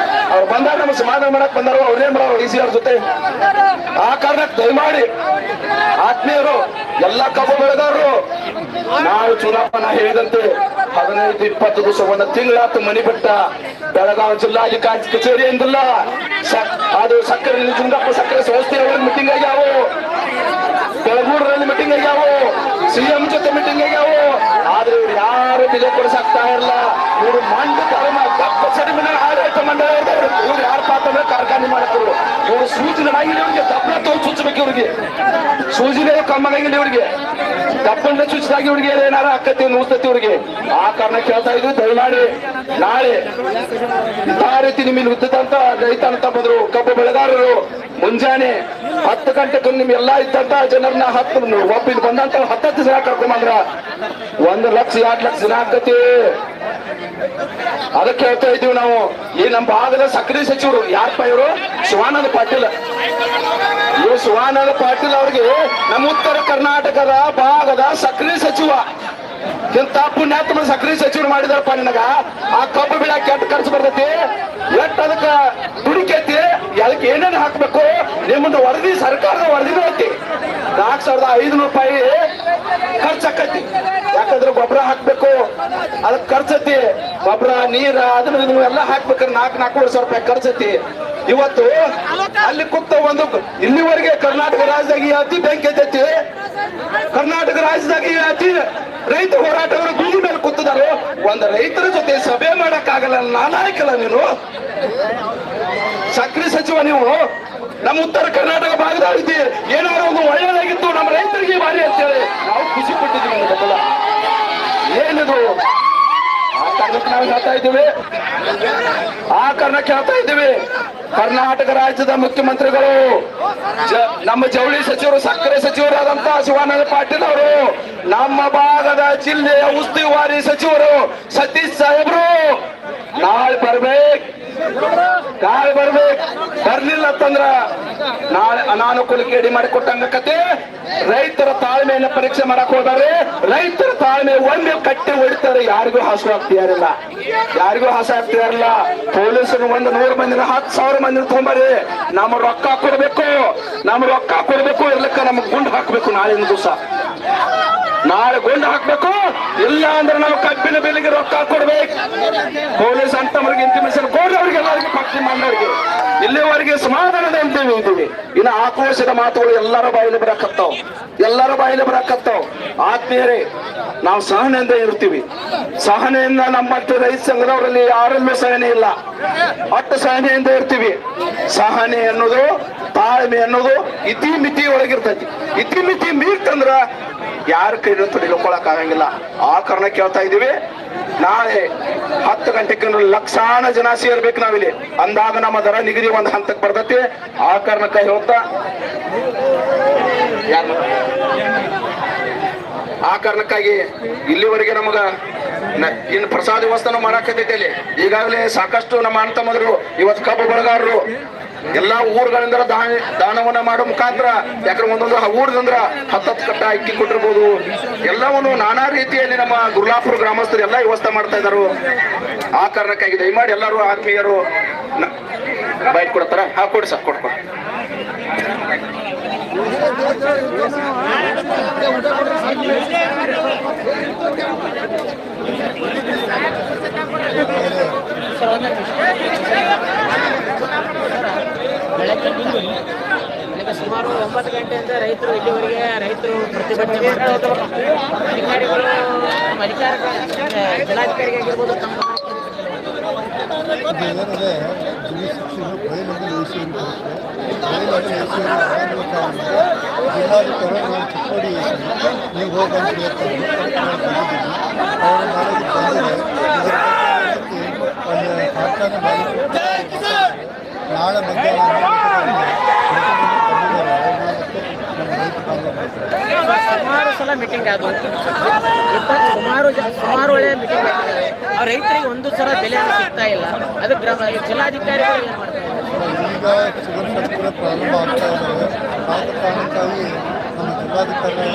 ಅವ್ರು ಬಂದಾಗ ನಮ್ಮ ಸಮಾಧಾನ ಮಾಡಕ್ ಬಂದಾರ. ಅವ್ರೇನ್ ಮಾಡೋರು ಇಸಿ ಅವ್ರ ಜೊತೆ? ಆ ಕಾರಣಕ್ಕೆ ದಯಮಾಡಿ ಆತ್ಮೀಯರು, ಎಲ್ಲ ಕಬ್ಬು ಬೆಳೆದವರು, ನಾವು ಚುನಾವಣಾ ಹೇಳಿದಂತೆ 15-20 ದಿವಸ 1 ತಿಂಗಳಾತು ಮನಿ ಬಿಟ್ಟ ಬೆಳಗಾವಿ ಜಿಲ್ಲಾಧಿಕಾರಿ ಕಚೇರಿ ಎಂದಿಲ್ಲ. ಅದು ಸಕ್ಕರೆ ಜುಂಗಪ್ಪ ಸಕ್ಕರೆ ಸಂಸ್ಥೆಯೊಳಗೆ ಮೀಟಿಂಗ್ ಆಗ್ಯಾವು, ಬೆಳಗೂರಲ್ಲಿ ಮೀಟಿಂಗ್ ಆಗ್ಯಾವು, ಸಿಎಂ ಜೊತೆ ಮೀಟಿಂಗ್ ಆಗ್ಯಾವು. ಆದ್ರೆ ಇವ್ರು ಯಾರು ಬೆಲೆ ಕೊಡಿಸಾಕ್ತಾ ಇರಲ್ಲ. ಇವರು ಮಂಡ ದಪ್ಪ ಸಡಿಮಿನ ಆಡಳಿತ ಮಂಡಳ ಇವ್ರು ಯಾರು ಪಾತ್ರ ಕಾರ್ಖಾನೆ ಮಾಡಕ್ಕರು. ಇವರು ಸೂಚನೆ ಆಗಿಲ್ಲ, ಇವ್ರಿಗೆ ದಪ್ಪ ತೋಲ್ ಚುಚ್ಚಬೇಕು. ಇವ್ರಿಗೆ ಸೂಜಿನೇ ಕಮ್ಮಾಗಿಲ್ಲ, ಇವ್ರಿಗೆ ದಪ್ಪಂಡ ಚುಚ್ಚಿದಾಗಿ ಇವ್ರಿಗೆ ಏನಾರ ಆಕತಿ ನುಸ್ತತಿ ಇವ್ರಿಗೆ. ಆ ಕಾರಣ ಕೇಳ್ತಾ ಇದ್ವಿ, ದಯಮಾಡಿ ನಾಳೆ ಆ ರೀತಿ ನಿಮಗೆ ಉದ್ದಂತ ರೈತ ಅಂತ ಬಂದ್ರು ಕಬ್ಬು ಬೆಳೆಗಾರರು ಮುಂಜಾನೆ 10 ಗಂಟೆಗೆ ನಿಮ್ಗೆಲ್ಲಾ ಇದ್ದಂತ ಜನರನ್ನ ಒಪ್ಪಿದ್ ಬಂದಂತ 10 ಜನ ಕರ್ಕೊಂಬಂದ್ರ 1 ಲಕ್ಷ 2 ಲಕ್ಷ ಜನ ಆಕತಿ. ಅದಕ್ಕೆ ಹೇಳ್ತಾ ಇದ್ದೀವಿ ನಾವು. ಈ ನಮ್ಮ ಭಾಗದ ಸಕ್ರೆ ಸಚಿವರು ಯಾರಪ್ಪ ಇವರು? ಶಿವಾನಂದ ಪಾಟೀಲ್. ಈ ಶಿವಾನಂದ ಪಾಟೀಲ್ ಅವ್ರಿಗೆ ನಮ್ಮ ಉತ್ತರ ಕರ್ನಾಟಕದ ಭಾಗದ ಸಕ್ರೆ ಸಚಿವ. ಇಂತ ಪುಣ್ಯಾತ್ಮ ಸಕ್ರೆ ಸಚಿವರು ಮಾಡಿದಾರಪ್ಪ ನಿನಗ. ಆ ಕಬ್ಬು ಬೆಳೆ ಕೆಟ್ಟ ಖರ್ಚು ಬರ್ತೈತಿ, ಎಟ್ ಅದಕ್ಕ ದುಡಿಕೈತಿ, ಅದಕ್ಕೆ ಏನೇನು ಹಾಕ್ಬೇಕು ನಿಮ್ಮದು ವರದಿ, ಸರ್ಕಾರದ ವರದಿನೂ ಐತಿ. 4,500 ರೂಪಾಯಿ ಖರ್ಚಾಕೈತಿ. ಯಾಕಂದ್ರೆ ಗೊಬ್ಬರ ಹಾಕ್ಬೇಕು, ಅದಕ್ಕೆ ಖರ್ಚೈತಿ. ಗೊಬ್ಬರ, ನೀರ, ಅದನ್ನ ಎಲ್ಲ ಹಾಕ್ಬೇಕಾದ್ರೆ 4,000 ರೂಪಾಯಿ ಖರ್ಚೈತಿ. ಇವತ್ತು ಅಲ್ಲಿ ಕೂತ ಒಂದು ಇಲ್ಲಿವರೆಗೆ ಕರ್ನಾಟಕ ರಾಜ್ಯದಾಗ ಅತಿ ಬೆಂಕಿ ಎತ್ತೈತಿ. ಕರ್ನಾಟಕ ರಾಜ್ಯದಾಗ ಅತಿ ರೈತ ಹೋರಾಟಗಾರರು ಬೀದಿ ಮೇಲೆ ಕೂತಿದ್ದಾರೆ. ಒಂದು ರೈತರ ಜೊತೆ ಸಭೆ ಮಾಡಕ್ಕಾಗಲ್ಲ, ನಾಲಾಯಕಲ್ಲ ನೀನು. ಸಕ್ರೆ ಸಚಿವ ನೀವು ನಮ್ಮ ಉತ್ತರ ಕರ್ನಾಟಕ ಭಾಗದಲ್ಲಿ ಏನಾದ್ರು ಒಂದು ಒಳ್ಳೆಯದಾಗಿತ್ತು ನಮ್ಮ ರೈತರಿಗೆ ಭಾರಿ ಅಂತೇಳಿ ನಾವು ಖುಷಿ ಪಟ್ಟಿದ್ದೀವಿ. ಗೊತ್ತಲ್ಲ ಏನಿದು? ಆ ಕಾರಣಕ್ಕೆ ನಾವು ಹೇಳ್ತಾ ಇದ್ದೀವಿ, ಆ ಕಾರಣಕ್ಕೆ ಹೇಳ್ತಾ ಇದ್ದೀವಿ. ಕರ್ನಾಟಕ ರಾಜ್ಯದ ಮುಖ್ಯಮಂತ್ರಿಗಳು, ನಮ್ಮ ಜವಳಿ ಸಚಿವರು, ಸಕ್ಕರೆ ಸಚಿವರಾದಂತಹ ಶಿವಾನಂದ ಪಾಟೀಲ್ ಅವರು, ನಮ್ಮ ಭಾಗದ ಜಿಲ್ಲೆಯ ಉಸ್ತುವಾರಿ ಸಚಿವರು ಸತೀಶ್ ಸಾಹೇಬ್ರು ನಾಳೆ ಬರ್ಬೇಕು. ಬರ್ಲಿಲ್ಲ ಅಂತಂದ್ರ ನಾಳೆ ಅನಾನುಕೂಲಕ್ಕೆ ಎಡಿ ಮಾಡಿಕೊಟ್ಟಂಗಕತೆ. ರೈತರ ತಾಳ್ಮೆಯನ್ನ ಪರೀಕ್ಷೆ ಮಾಡಕ್ ಹೋದಾರೆ. ರೈತರ ತಾಳ್ಮೆ ಒಮ್ಮೆ ಕಟ್ಟಿ ಹೊಡಿತಾರೆ. ಯಾರಿಗೂ ಹಾಸು ಆಗ್ತಿಯಾರಿಲ್ಲ, ಯಾರಿಗೂ ಹಾಸ ಆಗ್ತಿಯಾರಿಲ್ಲ. ಪೊಲೀಸರು 100 ಮಂದಿನ 10,000 ಮಂದಿನ ತೊಗೊಂಬರಿ. ನಮ್ಮ ರೊಕ್ಕ ಕೊಡ್ಬೇಕು, ಇರ್ಲಿಕ್ಕ ನಮ್ಗೆ ಗುಂಡು ಹಾಕ್ಬೇಕು. ನಾಳಿನ ದಿವಸ ನಾಳೆ ಗುಂಡು ಹಾಕ್ಬೇಕು. ಇಲ್ಲ ಅಂದ್ರೆ ನಾವು ಕಬ್ಬಿನ ಬೆಲೆಗೆ ರೊಕ್ಕ ಕೊಡ್ಬೇಕು. ಪೊಲೀಸ್ ಅಂತವ್ರಿಗೆ ಇಂಟಿಮೇಷನ್ ಕೊಡ್ರಿ, ಅವ್ರಿಗೆಲ್ಲರಿಗೆ ಪಕ್ಷಿ ಮಾಡೋರಿಗೆ. ಇಲ್ಲಿವರೆಗೆ ಸಮಾಧಾನದ ಅಂತೇವಿ ಇದ್ದೀವಿ. ಇನ್ನು ಆಕ್ರೋಶದ ಮಾತುಗಳು ಎಲ್ಲರ ಬಾಯಿಲಿ ಬರಕತ್ತಾವ್. ಆತ್ಮೀಯರೇ, ನಾವು ಸಹನೆಯಿಂದ ಇರ್ತೀವಿ. ಸಹನೆಯಿಂದ ನಮ್ಮ ರೈತ ಸಂಘದವರಲ್ಲಿ ಯಾರಲ್ಲೂ ಸಹನೆ ಇಲ್ಲ. ಅಷ್ಟು ಸಹನೆಯಿಂದ ಇರ್ತೀವಿ. ಸಹನೆ ಅನ್ನೋದು, ತಾಳ್ಮೆ ಅನ್ನೋದು ಇತಿಮಿತಿ ಒಳಗಿರ್ತೈತಿ. ಇತಿಮಿತಿ ಮೀರ್ತಂದ್ರ ಯಾರ ಕೈ ತೊಡಿಕೊಳಕ್ ಆಗಂಗಿಲ್ಲ. ಆ ಕಾರಣ ಕೇಳ್ತಾ ಇದೀವಿ. ನಾಳೆ 10 ಗಂಟೆಗೆ ಲಕ್ಷಾನ ಜನ ಸೇರ್ಬೇಕು ನಾವಿಲ್ಲಿ. ಅಂದಾಗ ನಮ್ಮ ದರ ನಿಗದಿ ಒಂದು ಹಂತಕ್ಕೆ ಬರ್ತೈತಿ. ಆ ಕಾರಣಕ್ಕೆ ಹೇಳ್ತಾ ಆ ಕಾರಣಕ್ಕಾಗಿ ಇಲ್ಲಿವರೆಗೆ ನಮಗ ಇನ್ನು ಪ್ರಸಾದ ವ್ಯವಸ್ಥೆನೂ ಮಾಡಾಕತೈತಿ. ಅಲ್ಲಿ ಈಗಾಗಲೇ ಸಾಕಷ್ಟು ನಮ್ಮ ಅಣ್ಣ ತಮ್ಮಂದಿರು, ಇವತ್ತು ಕಬ್ಬು ಬೆಳೆಗಾರರು ಎಲ್ಲಾ ಊರುಗಳಿಂದ ದಾನವನ್ನ ಮಾಡೋ ಮುಖಾಂತರ, ಯಾಕಂದ್ರೆ ಒಂದೊಂದು ಊರದಂದ್ರ 10 ಕಟ್ಟ ಅಕ್ಕಿ ಕೊಟ್ಟಿರ್ಬೋದು. ಎಲ್ಲವನ್ನು ನಾನಾ ರೀತಿಯಲ್ಲಿ ನಮ್ಮ ಗುರ್ಲಾಪುರ ಗ್ರಾಮಸ್ಥರು ಎಲ್ಲ ವ್ಯವಸ್ಥೆ ಮಾಡ್ತಾ ಇದ್ದಾರೆ. ಆ ಕಾರಣಕ್ಕಾಗಿ ದಯಮಾಡಿ ಎಲ್ಲರೂ ಆತ್ಮೀಯರು ಬೈಟ್ ಕೊಡ್ತಾರ. ಕೊಡಿ ಸರ್, ಕೊಡ್ಕೊಡಿ. ಸುಮಾರು 9 ಗಂಟೆಯಿಂದ ರೈತರು ಇಲ್ಲಿವರೆಗೆ ಪ್ರತಿಭಟನೆ ಮಾಡ್ತಾ ಇದ್ದಾರೆ. ಅಧಿಕಾರಿಗಳು, ನಮ್ಮ ಜಿಲ್ಲಾಧಿಕಾರಿಗೆ ಆಗಿರ್ಬೋದು, ಏನಿದೆ ಜುಡಿಶಿಕ್ಷೆಯನ್ನು ಬಯಲಲ್ಲಿ ಜಿಲ್ಲಾಧಿಕಾರಿ ನಾವು ಚಿಕ್ಕೋಡಿ ನೀವು ಹೋಗಿ ಅವರು ನಾಳೆಗೆ ಬಂದಿದೆ. ಅಲ್ಲಿ ಕಾರ್ಖಾನೆ ಮಾಲೀಕರು ನಾಳೆ ಮಧ್ಯಾಹ್ನ ಸುಮಾರು ಸಲ ಮೀಟಿಂಗ್ ಆದವು. ಸುಮಾರು ಒಳ್ಳೆಯ ಮೀಟಿಂಗ್ ಆಗ್ತದೆ. ಆ ರೈತರಿಗೆ ಒಂದು ಸಲ ಬೆಲೆ ಸಿಗ್ತಾ ಇಲ್ಲ. ಅದಕ್ಕೆ ಜಿಲ್ಲಾಧಿಕಾರಿಗಳು ಏನು ಮಾಡ್ತಾರೆ? ಈಗ ಚಿಕಿತ್ಸೆ ಪ್ರಾರಂಭ ಆಗ್ತಾ ಇದ್ದಾವೆ. ಆದ ಕಾರಣಕ್ಕಾಗಿ ನಮ್ಮ ಜಿಲ್ಲಾಧಿಕಾರಿ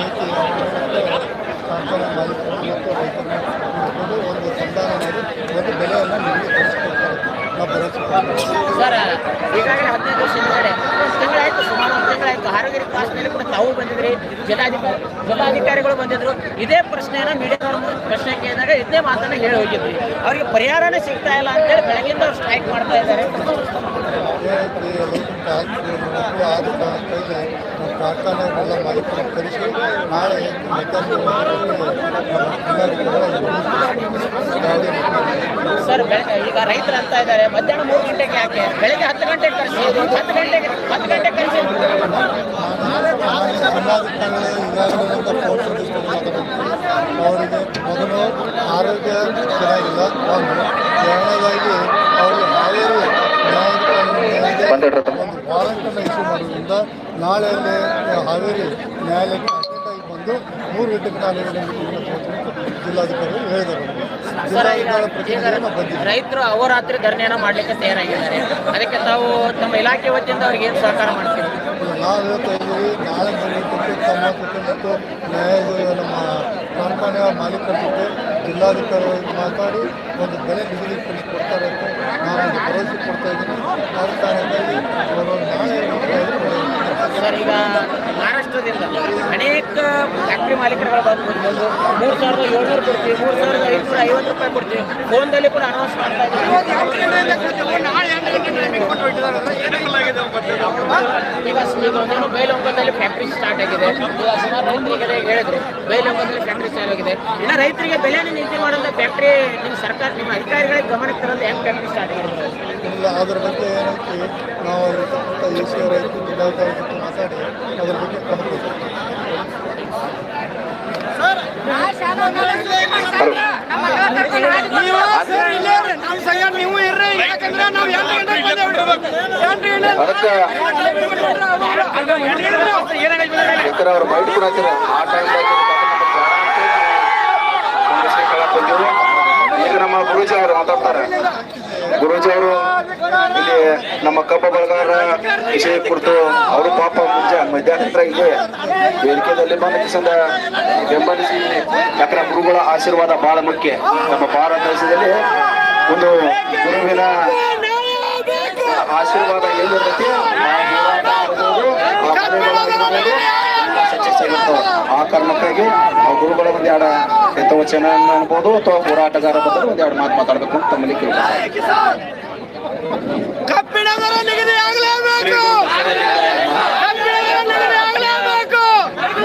ಕಾರ್ಖಾನೆ ಮಾಲೀಕರು ಮತ್ತು ರೈತರನ್ನ ಹಿಡ್ಕೊಂಡು ಒಂದು ಸಂಧಾನ ಮಾಡಿ ಒಂದು ಬೆಲೆಯನ್ನು ನಿಗದಿಪಡಿಸಿಕೊಡ್ತಾರೆ. ನಾವು ಭರವಸೆ ಸರ್, ಈಗಾಗಲೇ 15 ವರ್ಷ ಹಿಂದೆ ತಿಂಗಳಾಯ್ತು, ಸುಮಾರು 1 ತಿಂಗಳಾಯ್ತು. ಆರೋಗ್ಯ ಕ್ಲಾಸ್ನಲ್ಲಿ ಕೂಡ ತಾವು ಬಂದಿದ್ರಿ, ಜಿಲ್ಲಾಧಿಕಾರಿಗಳು ಬಂದಿದ್ರು. ಇದೇ ಪ್ರಶ್ನೆಯನ್ನ ಮೀಡಿಯಾದವ್ರ ಪ್ರಶ್ನೆ ಕೇಳಿದಾಗ ಇದೇ ಮಾತನ್ನ ಹೇಳಿ ಹೋಗಿದ್ವಿ. ಅವರಿಗೆ ಪರಿಹಾರನೇ ಸಿಗ್ತಾ ಇಲ್ಲ ಅಂತೇಳಿ ಬೆಳಗ್ಗಿಂದ ಅವ್ರು ಸ್ಟ್ರೈಕ್ ಮಾಡ್ತಾ ಇದ್ದಾರೆ. ಆದ ಕಾರಣಕ್ಕಾಗಿ ಕಾರ್ಖಾನೆಗಳೆಲ್ಲ ಮಾಲೀಕರು ಕರೆಸಿ ನಾಳೆ ಸರ್, ಈಗ ರೈತರು ಅಂತ ಇದ್ದಾರೆ ಮಧ್ಯಾಹ್ನ 3 ಗಂಟೆಗೆ ಯಾಕೆ, ಬೆಳಗ್ಗೆ 10 ಗಂಟೆಗೆ ಕರೆಸಿ, 10 ಗಂಟೆಗೆ ಕರೆಸಿ. ಅವರಿಗೆ ಮೊದಲು ಆರೋಗ್ಯ ಚೆನ್ನಾಗಿಲ್ಲ. ಒಂದು ಎರಡನೇದಾಗಿ ಅವರು ಹಾವೇರಿ ಒಂದು ವಾರಂಟನ್ನು ಇಶ್ಯೂ ಮಾಡೋದ್ರಿಂದ ನಾಳೆಯಲ್ಲಿ ಹಾವೇರಿ ನ್ಯಾಯಾಲಯಕ್ಕೆ ಅಟೆಂಡ್ ಆಗಿ ಬಂದು 3 ಗಂಟೆಗೆ ನಾನು ಜಿಲ್ಲಾಧಿಕಾರಿಗಳು ಹೇಳಿದರು. ಜಿಲ್ಲಾಧಿಕಾರಿ ಪ್ರತಿನಿಧಿಗಳು ಬಂದಿದ್ದಾರೆ. ರೈತರು ಅಹೋರಾತ್ರಿ ಧರಣಿಯನ್ನ ಮಾಡ್ಲಿಕ್ಕೆ ತಯಾರಾಗಿದ್ದಾರೆ. ಅದಕ್ಕೆ ತಾವು ತಮ್ಮ ಇಲಾಖೆ ವತಿಯಿಂದ ಅವ್ರಿಗೆ ಏನು ಸಹಕಾರ ಮಾಡ್ತೀವಿ? ನಾವು ಹೇಳ್ತಾ ಇದ್ದೀವಿ, ನಾಳೆ ಬರಲಿಕ್ಕೆ ತಮ್ಮ ಜೊತೆ ಮತ್ತು ನ್ಯಾಯಾಲಯ ನಮ್ಮ ಕಾರ್ಖಾನೆಯ ಮಾಲೀಕರ ಜೊತೆ ಜಿಲ್ಲಾಧಿಕಾರಿಗಳಿಗೆ ಮಾತಾಡಿ ಒಂದು ಬೆಲೆ ನಿಗದಿಪಡಿಸಿ ಕೊಡ್ತಾರೆ ಅಂತ ನಾನು ಒಂದು ಭರವಸೆ ಕೊಡ್ತಾ ಇದ್ದೀನಿ. ಆದ ಕಾರಣಕ್ಕಾಗಿ ಅವರು ನಾಳೆ ಸರ್, ಈಗ ಮಹಾರಾಷ್ಟ್ರದಿಂದ ಅನೇಕ ಫ್ಯಾಕ್ಟ್ರಿ ಮಾಲೀಕರುಗಳು ಬಂದು 3,700 ಕೊಡ್ತೀವಿ, 3,550 ರೂಪಾಯಿ ಕೊಡ್ತೀವಿ, ಫೋನ್ದಲ್ಲಿ ಕೂಡ ಅನೌನ್ಸ್ ಮಾಡ್ತಾ ಇದ್ದೀವಿ. ಈಗ ಬೈಲಹೊಂಗಲದಲ್ಲಿ ಫ್ಯಾಕ್ಟ್ರಿ ಸ್ಟಾರ್ಟ್ ಆಗಿದೆ. ಈಗ ಸುಮಾರು ರೈತರಿಗೆ ಹೇಳಿದ್ರು ಬೈಲಹೊಂಗಲದಲ್ಲಿ ಫ್ಯಾಕ್ಟ್ರಿ ಚಾಲು ಆಗಿದೆ. ಇನ್ನು ರೈತರಿಗೆ ಬೆಲೆಯನ್ನು ನಿಗದಿ ಮಾಡುವಂಥ ಫ್ಯಾಕ್ಟ್ರಿ ನಿಮ್ಮ ಸರ್ಕಾರ ನಿಮ್ಮ ಅಧಿಕಾರಿಗಳಿಗೆ ಗಮನಕ್ಕೆ ತರಂತ ಹೆಂಗೆ ಫ್ಯಾಕ್ಟ್ರಿ ಸ್ಟಾರ್ಟ್ ಆಗಿದೆ? ಇಲ್ಲ, ಅದರ ಬಗ್ಗೆ ಏನೈತಿ ನಾವು ಇರ್ತಕ್ಕಂಥ AC ರೈತ ಜಿಲ್ಲಾಧಿಕಾರಿ ಜೊತೆ ಮಾತಾಡಿ ಅದರ ಬಗ್ಗೆ ಕ್ರಮ ಕೈಗೊಳ್ತೀವಿ. ಅದಕ್ಕೆ ಅವ್ರು ಬೈಟ್ ಕೂಡ ಆ ಟೈಮ್ದಾಗ ಈಗ ನಮ್ಮ ಗುರೂಜಿ ಅವರು ಮಾತಾಡ್ತಾರೆ. ಗುರೂಜಿ ಅವರು ಇಲ್ಲಿ ನಮ್ಮ ಕಬ್ಬ ಬೆಳೆಗಾರರ ವಿಷಯ ಕುರಿತು ಅವರು ಪಾಪ ಮಧ್ಯಾಹ್ನ ಇದೆ ವೇದಿಕೆಯಲ್ಲಿ ಬಂದ ಕಿಸಂದ ಬೆಂಬಲಿಸಿ. ಯಾಕಂದ್ರೆ ಗುರುಗಳ ಆಶೀರ್ವಾದ ಬಹಳ ಮುಖ್ಯ. ನಮ್ಮ ಭಾರತ ದೇಶದಲ್ಲಿ ಒಂದು ಗುರುವಿನ ಆಶೀರ್ವಾದ ಏನಿರ್ತೈತಿ ಆ ಕಾರಣಕ್ಕಾಗಿ ಆ ಗುರುಗಳ ಒಂದೆರಡು ಹಿತವಚನ ಅನ್ಬೋದು ಅಥವಾ ಹೋರಾಟಗಾರ ಬಗ್ಗೆ ಒಂದೆರಡು ಮಾತು ಮಾತಾಡಬೇಕು ಅಂತ ತಮ್ಮಲ್ಲಿ ಕೇಳ್ತಾರೆ.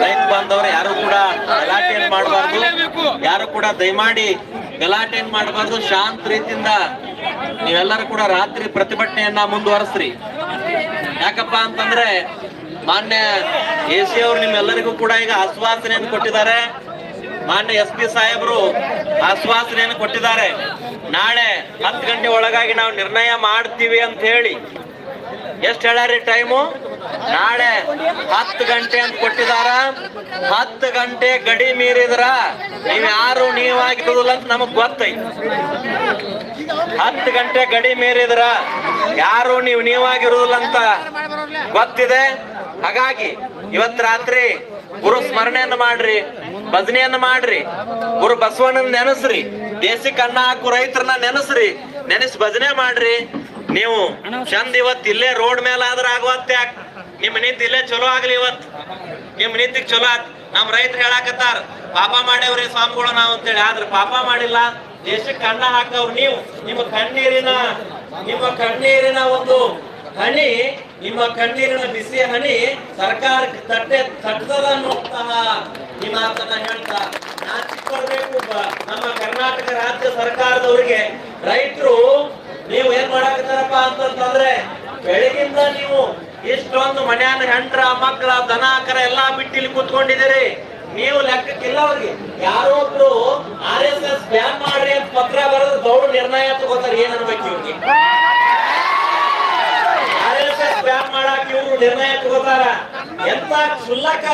ರೈತ ಬಾಂಧವರು ಯಾರು ಕೂಡ ಗಲಾಟೆಯನ್ನು ಮಾಡಬಾರ್ದು, ಯಾರು ಕೂಡ ದಯಮಾಡಿ ಗಲಾಟೆಯನ್ನು ಮಾಡಬಾರ್ದು. ಶಾಂತ ರೀತಿಯಿಂದ ನೀವೆಲ್ಲರೂ ಕೂಡ ರಾತ್ರಿ ಪ್ರತಿಭಟನೆಯನ್ನ ಮುಂದುವರಿಸ್ರಿ. ಯಾಕಪ್ಪ ಅಂತಂದ್ರೆ ಮಾನ್ಯ AC ಅವರು ನಿಮ್ಮೆಲ್ಲರಿಗೂ ಕೂಡ ಈಗ ಆಶ್ವಾಸನೆಯನ್ನು ಕೊಟ್ಟಿದ್ದಾರೆ. ಮಾನ್ಯ SP ಸಾಹೇಬರು ಆಶ್ವಾಸನೆಯನ್ನು ಕೊಟ್ಟಿದ್ದಾರೆ. ನಾಳೆ 10 ಗಂಟೆ ಒಳಗಾಗಿ ನಾವು ನಿರ್ಣಯ ಮಾಡ್ತೀವಿ ಅಂತ ಹೇಳಿ. ಎಷ್ಟು ಹೇಳ್ಯಾರಿ ಟೈಮು? ನಾಳೆ 10 ಗಂಟೆ ಅಂತ ಕೊಟ್ಟಿದಾರ. 10 ಗಂಟೆ ಗಡಿ ಮೀರಿದ್ರ ನೀವ್ಯಾರು ನೀವಾಗಿರೋದಿಲ್ಲ ಅಂತ ನಮಗ್ ಗೊತ್ತೈತಿ. 10 ಗಂಟೆ ಗಡಿ ಮೀರಿದ್ರ ಯಾರು ನೀವಾಗಿರುವುದಿಲ್ಲ ಅಂತ ಗೊತ್ತಿದೆ. ಹಾಗಾಗಿ ಇವತ್ತು ರಾತ್ರಿ ಗುರು ಸ್ಮರಣೆಯನ್ನು ಮಾಡ್ರಿ, ಭಜನೆಯನ್ನ ಮಾಡ್ರಿ, ಗುರು ಬಸವಣ್ಣನ ನೆನೆಸ್ರಿ, ದೇಶಕ್ಕೆ ಅನ್ನ ಹಾಕು ರೈತರನ್ನ ನೆನೆಸ್ರಿ, ನೆನೆಸಿ ಭಜನೆ ಮಾಡ್ರಿ. ನೀವು ಚಂದ ಇವತ್ತು ಇಲ್ಲೇ ರೋಡ್ ಮೇಲೆ ಆದ್ರ ಆಗುವತ್ತೆ. ನಿಮ್ ನಿಂತ ಇಲ್ಲೇ ಚಲೋ ಆಗ್ಲಿ. ಇವತ್ತು ನಿಮ್ ನಿಂತಿಗ್ ಚಲೋ ಆತ್. ನಮ್ ರೈತರು ಹೇಳಾಕತ್ತಾರ ಪಾಪ ಮಾಡ್ಯವ್ರಿ ಸ್ವಾಮಿಗಳು ನಾವು ಅಂತೇಳಿ. ಆದ್ರೆ ಪಾಪ ಮಾಡಿಲ್ಲ, ದೇಶಕ್ಕೆ ಅನ್ನ ಹಾಕವ್ರು ನೀವು. ನಿಮ್ಮ ಕಣ್ಣೀರಿನ ಒಂದು ಹನಿ, ನಿಮ್ಮ ಕಣ್ಣೀರಿನ ಬಿಸಿ ಹನಿ ಸರ್ಕಾರಕ್ಕೆ ತಟ್ಟದ ಅನ್ನುವಂತಹ ಈ ಮಾತನ್ನ ಹೇಳ್ತಾ ನಾಚಿಕೊಳ್ಬೇಕು ನಮ್ಮ ಕರ್ನಾಟಕ ರಾಜ್ಯ ಸರ್ಕಾರದವರಿಗೆ. ರೈತರು ನೀವು ಏನ್ ಮಾಡಾಕತ್ತಾರಪ್ಪ ಅಂತಂದ್ರೆ ಬೆಳಗಿಂದ ನೀವು ಇಷ್ಟೊಂದು ಮನ್ಯಾನ ಹೆಂಡ್ರ ಮಕ್ಕಳ ದನ ಕರ ಎಲ್ಲಾ ಬಿಟ್ಟಿಲ್ಲಿ ಕೂತ್ಕೊಂಡಿದ್ದೀರಿ. ನೀವು ಲೆಕ್ಕಕ್ಕಿಲ್ಲ ಅವ್ರಿಗೆ. ಯಾರೋ ಒಬ್ರು RSS ಬ್ಯಾನ್ ಮಾಡ್ರಿ ಅಂತ ಪತ್ರ ಬರೆದು ದೌಡ್ ನಿರ್ಣಯ ತಗೋತಾರೆ. ಏನ್ ಅನ್ಬೇಕು ಇವ್ರಿಗೆ? RSS ಬ್ಯಾನ್ ಮಾಡಾಕ ಇವ್ರು ನಿರ್ಣಯ ತಗೋತಾರ. ಎಂತ ಕ್ಷುಲ್ಲಕ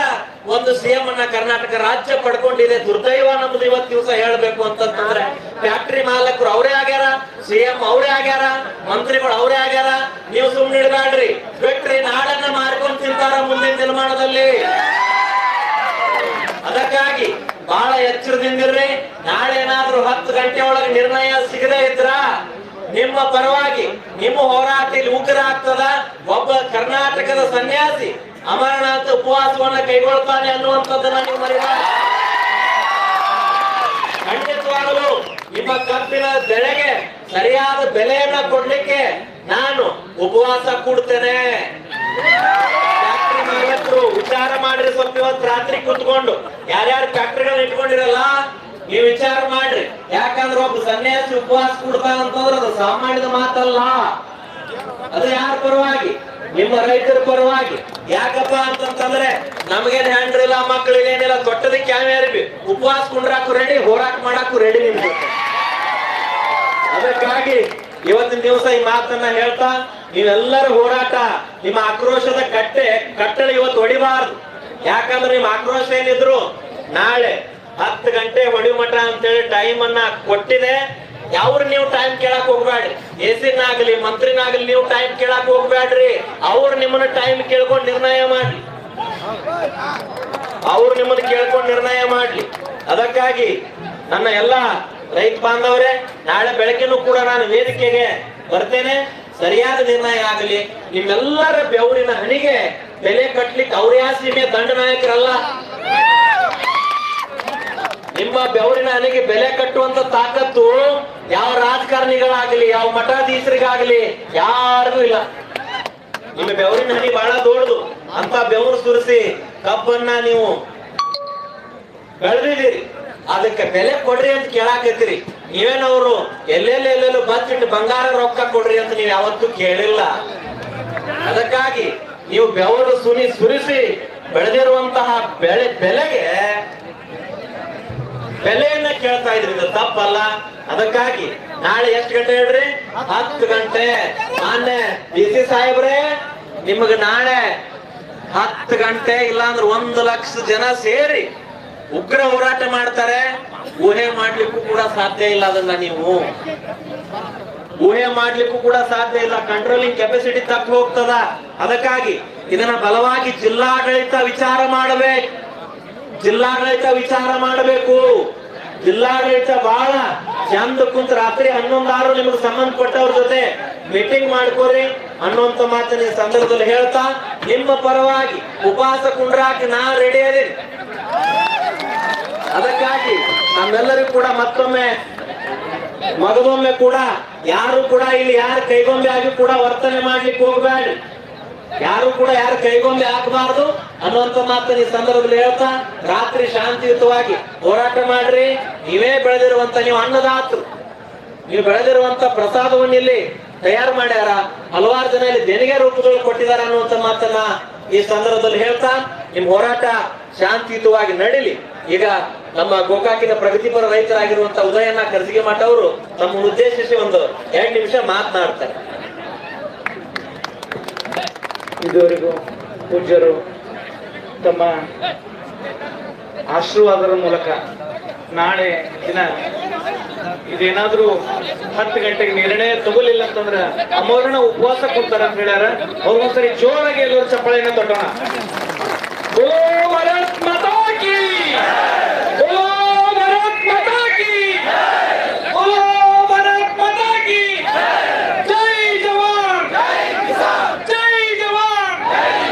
ಒಂದು CM ಅನ್ನ ಕರ್ನಾಟಕ ರಾಜ್ಯ ಪಡ್ಕೊಂಡಿದೆ. ದುರ್ದೈವ ನಮ್ದು ಇವತ್ತು ದಿವಸ ಹೇಳ್ಬೇಕು ಅಂತಂದ್ರೆ. ಫ್ಯಾಕ್ಟ್ರಿ ಮಾಲಕರು ಅವರೇ ಆಗ್ಯಾರ, CM ಅವರೇ ಆಗ್ಯಾರ, ಮಂತ್ರಿಗಳು ಅವರೇ ಆಗ್ಯಾರ. ನೀವು ಸುಮ್ನೆ ಇಡಬೇಡ್ರಿ. ಬಿಟ್ರಿ ನಾಡನ್ನ ಮಾರ್ಕೊಂಡ್ ತಿಂತಾರ ಮುಂದಿನ ದಿನಮಾನದಲ್ಲಿ. ಅದಕ್ಕಾಗಿ ಬಹಳ ಎಚ್ಚರದಿಂದಿರ್ರಿ. ನಾಳೆ ಏನಾದ್ರೂ 10 ಗಂಟೆ ಒಳಗೆ ನಿರ್ಣಯ ಸಿಗದೇ ಇದ್ರ ನಿಮ್ಮ ಪರವಾಗಿ ನಿಮ್ಮ ಹೋರಾಟ ಇಲ್ಲಿ ಉಗ್ರ ಆಗ್ತದ. ಒಬ್ಬ ಕರ್ನಾಟಕದ ಸನ್ಯಾಸಿ ಅಮರನಾಥ ಉಪವಾಸವನ್ನ ಕೈಗೊಳ್ತಾನೆ ಅನ್ನುವಂಥದ್ದನ್ನ ನೀವು ಮರಿಬಾರದು. ಖಂಡಿತವಾಗಲು ನಿಮ್ಮ ಕಬ್ಬಿನ ಬೆಳೆಗೆ ಸರಿಯಾದ ಬೆಲೆಯನ್ನ ಕೊಡ್ಲಿಕ್ಕೆ ನಾನು ಉಪವಾಸ ಕೂಡ್ತೇನೆ. ಫ್ಯಾಕ್ಟ್ರಿ ಮಾಲೀಕರು ವಿಚಾರ ಮಾಡ್ರಿ. ಸ್ವಲ್ಪ ಇವತ್ತು ರಾತ್ರಿ ಕುತ್ಕೊಂಡು ಯಾರ್ಯಾರು ಫ್ಯಾಕ್ಟ್ರಿಗಳನ್ನ ಇಟ್ಕೊಂಡಿರಲ್ಲ ನೀವು ವಿಚಾರ ಮಾಡ್ರಿ. ಯಾಕಂದ್ರೆ ಒಬ್ಬ ಸನ್ಯಾಸಿ ಉಪವಾಸ ಕೂಡ್ತಾನಂತಂದ್ರೆ ಅದು ಸಾಮಾನ್ಯದ ಮಾತಲ್ಲ. ಅದು ಯಾರ ಪರವಾಗಿ? ನಿಮ್ಮ ರೈತರ ಪರವಾಗಿ. ಯಾಕಪ್ಪ ಅಂತಂದ್ರೆ ನಮಗೇನ್ ಹೆಂಡ್ರಿಲ್ಲ, ಮಕ್ಕಳಿಗೆ ಏನಿಲ್ಲ, ತೊಟ್ಟದಕ್ಕೆ ಯಾವ್ಯಾರು ಉಪವಾಸ ಕುಂಡ್ರಾಕು ರೆಡಿ, ಹೋರಾಟ ಮಾಡಾಕು ರೆಡಿ ನಿಮ್ಗೆ. ಅದಕ್ಕಾಗಿ ಇವತ್ತಿನ ದಿವಸ ಈ ಮಾತನ್ನ ಹೇಳ್ತಾ ನೀವೆಲ್ಲರೂ ಹೋರಾಟ, ನಿಮ್ಮ ಆಕ್ರೋಶದ ಕಟ್ಟಳೆ ಇವತ್ತು ಹೊಡಿಬಾರ್ದು. ಯಾಕಂದ್ರೆ ನಿಮ್ಮ ಆಕ್ರೋಶ ಏನಿದ್ರು ನಾಳೆ 10 ಗಂಟೆ ಹೊಡಿ ಮಠ ಅಂತೇಳಿ ಟೈಮ್ ಅನ್ನ ಕೊಟ್ಟಿದೆ. ಅವ್ರು ನೀವು ಟೈಮ್ ಕೇಳಕ್ ಹೋಗ್ಬೇಡ್ರಿ, ಎಸಿನಾಗ್ಲಿ ಮಂತ್ರಿನಾಗ್ಲಿ ನೀವು ಟೈಮ್ ಕೇಳಕ್ ಹೋಗ್ಬೇಡ್ರಿ. ಅವ್ರು ನಿಮ್ಮನ್ನ ಟೈಮ್ ಕೇಳ್ಕೊಂಡು ನಿರ್ಣಯ ಮಾಡ್ಲಿ, ಅವ್ರು ನಿಮ್ಮನ್ನ ಕೇಳ್ಕೊಂಡು ನಿರ್ಣಯ ಮಾಡ್ಲಿ. ಅದಕ್ಕಾಗಿ ನನ್ನ ಎಲ್ಲ ರೈತ ಬಾಂಧವರೇ, ನಾಳೆ ಬೆಳಗ್ಗೆನೂ ಕೂಡ ನಾನು ವೇದಿಕೆಗೆ ಬರ್ತೇನೆ. ಸರಿಯಾದ ನಿರ್ಣಯ ಆಗಲಿ. ನಿಮ್ಮೆಲ್ಲರ ಬೆವರಿನ ಹಣಿಗೆ ಬೆಲೆ ಕಟ್ಲಿಕ್ಕೆ ಅವ್ರ ಸೀಮೆ ದಂಡನಾಯಕರಲ್ಲ. ನಿಮ್ಮ ಬೆವರಿನ ಹಣಿಗೆ ಬೆಲೆ ಕಟ್ಟುವಂತ ತಾಕತ್ತು ಯಾವ ರಾಜಕಾರಣಿಗಳಾಗಲಿ ಯಾವ ಮಠಾಧೀಶರಿಗಾಗಲಿ ಯಾರಿಗೂ ಇಲ್ಲ. ನಿಮ್ಮ ಬೆವರಿನ ಹಣಿ ಬಹಳ ದೊಡ್ಡದು. ಅಂತ ಬೆವರು ಸುರಿಸಿ ಕಬ್ಬನ್ನ ನೀವು ಬೆಳೆದಿದ್ದೀರಿ, ಅದಕ್ಕೆ ಬೆಲೆ ಕೊಡ್ರಿ ಅಂತ ಕೇಳಾಕತ್ತೀರಿ. ನೀವೇನವರು ಎಲ್ಲೆಲ್ಲೆಲ್ಲೆಲ್ಲೂ ಬಚ್ಚಿಟ್ಟು ಬಂಗಾರ ರೊಕ್ಕ ಕೊಡ್ರಿ ಅಂತ ನೀವು ಯಾವತ್ತೂ ಕೇಳಿಲ್ಲ. ಅದಕ್ಕಾಗಿ ನೀವು ಬೆವರು ಸುರಿಸಿ ಬೆಳೆದಿರುವಂತಹ ಬೆಲೆಯನ್ನ ಕೇಳ್ತಾ ಇದ್ರಿ, ಇದು ತಪ್ಪಲ್ಲ. ಅದಕ್ಕಾಗಿ ನಾಳೆ ಎಷ್ಟು ಗಂಟೆ ಹೇಳ್ರಿ? 10 ಗಂಟೆ. ಮಾನ್ಯ DC ಸಾಹೇಬ್ರೆ, ನಿಮಗೆ ನಾಳೆ 10 ಗಂಟೆ ಇಲ್ಲಾಂದ್ರೆ 1 ಲಕ್ಷ ಜನ ಸೇರಿ ಉಗ್ರ ಹೋರಾಟ ಮಾಡ್ತಾರೆ. ಊಹೆ ಮಾಡ್ಲಿಕ್ಕೂ ಕೂಡ ಸಾಧ್ಯ ಇಲ್ಲ. ಅದನ್ನ ನೀವು ಊಹೆ ಮಾಡ್ಲಿಕ್ಕೂ ಕೂಡ ಸಾಧ್ಯ ಇಲ್ಲ. ಕಂಟ್ರೋಲಿಂಗ್ ಕೆಪಾಸಿಟಿ ತಪ್ಪು ಹೋಗ್ತದ. ಅದಕ್ಕಾಗಿ ಇದನ್ನ ಬಲವಾಗಿ ಜಿಲ್ಲಾಡಳಿತ ವಿಚಾರ ಮಾಡಬೇಕು. ಜಿಲ್ಲಾಡಳಿತ ವಿಚಾರ ಮಾಡಬೇಕು. ಜಿಲ್ಲಾಡಳಿತ ಬಹಳ ಚಂದ ಕುಂತ ರಾತ್ರಿ 11 ನಿಮ್ಗೆ ಸಂಬಂಧಪಟ್ಟವ್ರ ಜೊತೆ ಮೀಟಿಂಗ್ ಮಾಡ್ಕೋರಿ ಅನ್ನುವಂತ ಮಾತನ್ನ ಈ ಸಂದರ್ಭದಲ್ಲಿ ಹೇಳ್ತಾ, ನಿಮ್ಮ ಪರವಾಗಿ ಉಪವಾಸ ಕುಂಡ್ರಾಕಿ ನಾ ರೆಡಿ ಅದೀನಿ. ಅದಕ್ಕಾಗಿ ನಮ್ಮೆಲ್ಲರಿಗೂ ಕೂಡ ಮಗದೊಮ್ಮೆ ಕೂಡ ಯಾರು ಕೂಡ ಇಲ್ಲಿ ಯಾರು ಕೈಗೊಂಬೆ ಆಗಿ ಕೂಡ ವರ್ತನೆ ಮಾಡ್ಲಿಕ್ಕೆ ಹೋಗ್ಬೇಡಿ. ಯಾರು ಕೂಡ ಯಾರು ಕೈಗೊಂಬೆ ಹಾಕಬಾರ್ದು ಅನ್ನುವಂತ ಮಾತನ್ನ ಈ ಸಂದರ್ಭದಲ್ಲಿ ಹೇಳ್ತಾ, ರಾತ್ರಿ ಶಾಂತಿಯುತವಾಗಿ ಹೋರಾಟ ಮಾಡ್ರಿ. ನೀವೇ ಬೆಳೆದಿರುವಂತ, ನೀವು ಅನ್ನದಾತರು, ನೀವು ಬೆಳೆದಿರುವಂತ ಪ್ರಸಾದವನ್ನು ಇಲ್ಲಿ ತಯಾರು ಮಾಡ್ಯಾರ. ಹಲವಾರು ಜನ ಇಲ್ಲಿ ದೇಣಿಗೆ ರೂಪದಲ್ಲಿ ಕೊಟ್ಟಿದ್ದಾರೆ ಅನ್ನುವಂತ ಮಾತನ್ನ ಈ ಸಂದರ್ಭದಲ್ಲಿ ಹೇಳ್ತಾ, ನಿಮ್ ಹೋರಾಟ ಶಾಂತಿಯುತವಾಗಿ ನಡೀಲಿ. ಈಗ ನಮ್ಮ ಗೋಕಾಕಿನ ಪ್ರಗತಿಪರ ರೈತರಾಗಿರುವಂತ ಉದಯಣ್ಣ ಕರ್ಜಿಗೆ ಮಠ ಅವರು ತಮ್ಮನ್ನು ಉದ್ದೇಶಿಸಿ ಒಂದು 2 ನಿಮಿಷ ಮಾತನಾಡ್ತಾರೆ. ಇದುವರೆಗೂ ಪೂಜ್ಯರು ತಮ್ಮ ಆಶೀರ್ವಾದದ ಮೂಲಕ ನಾಳೆ ದಿನ ಇದೇನಾದ್ರೂ 10 ಗಂಟೆಗೆ ನಿರ್ಣಯ ತಗೋಲಿಲ್ಲ ಅಂತಂದ್ರೆ ಅಮರಣ ಉಪವಾಸ ಕೊಡ್ತಾರ ಅಂತ ಹೇಳ್ಯಾರ. ಅವ್ರಿಗೊಂದ್ಸರಿ ಜೋರಾಗಿ ಎಲ್ಲರೂ ಚಪ್ಪಾಳೆಯನ್ನು ತಟ್ಟೋಣ. ಬೋಲೋ ಭಾರತ್ ಮಾತಾ ಕಿ, ಬೋಲೋ ಭಾರತ್ ಮಾತಾ ಕಿ, ಬೋಲೋ ಭಾರತ್ ಮಾತಾ ಕಿ. ಜೈ ಜವಾನ್, ಜೈ ಜವಾನ್.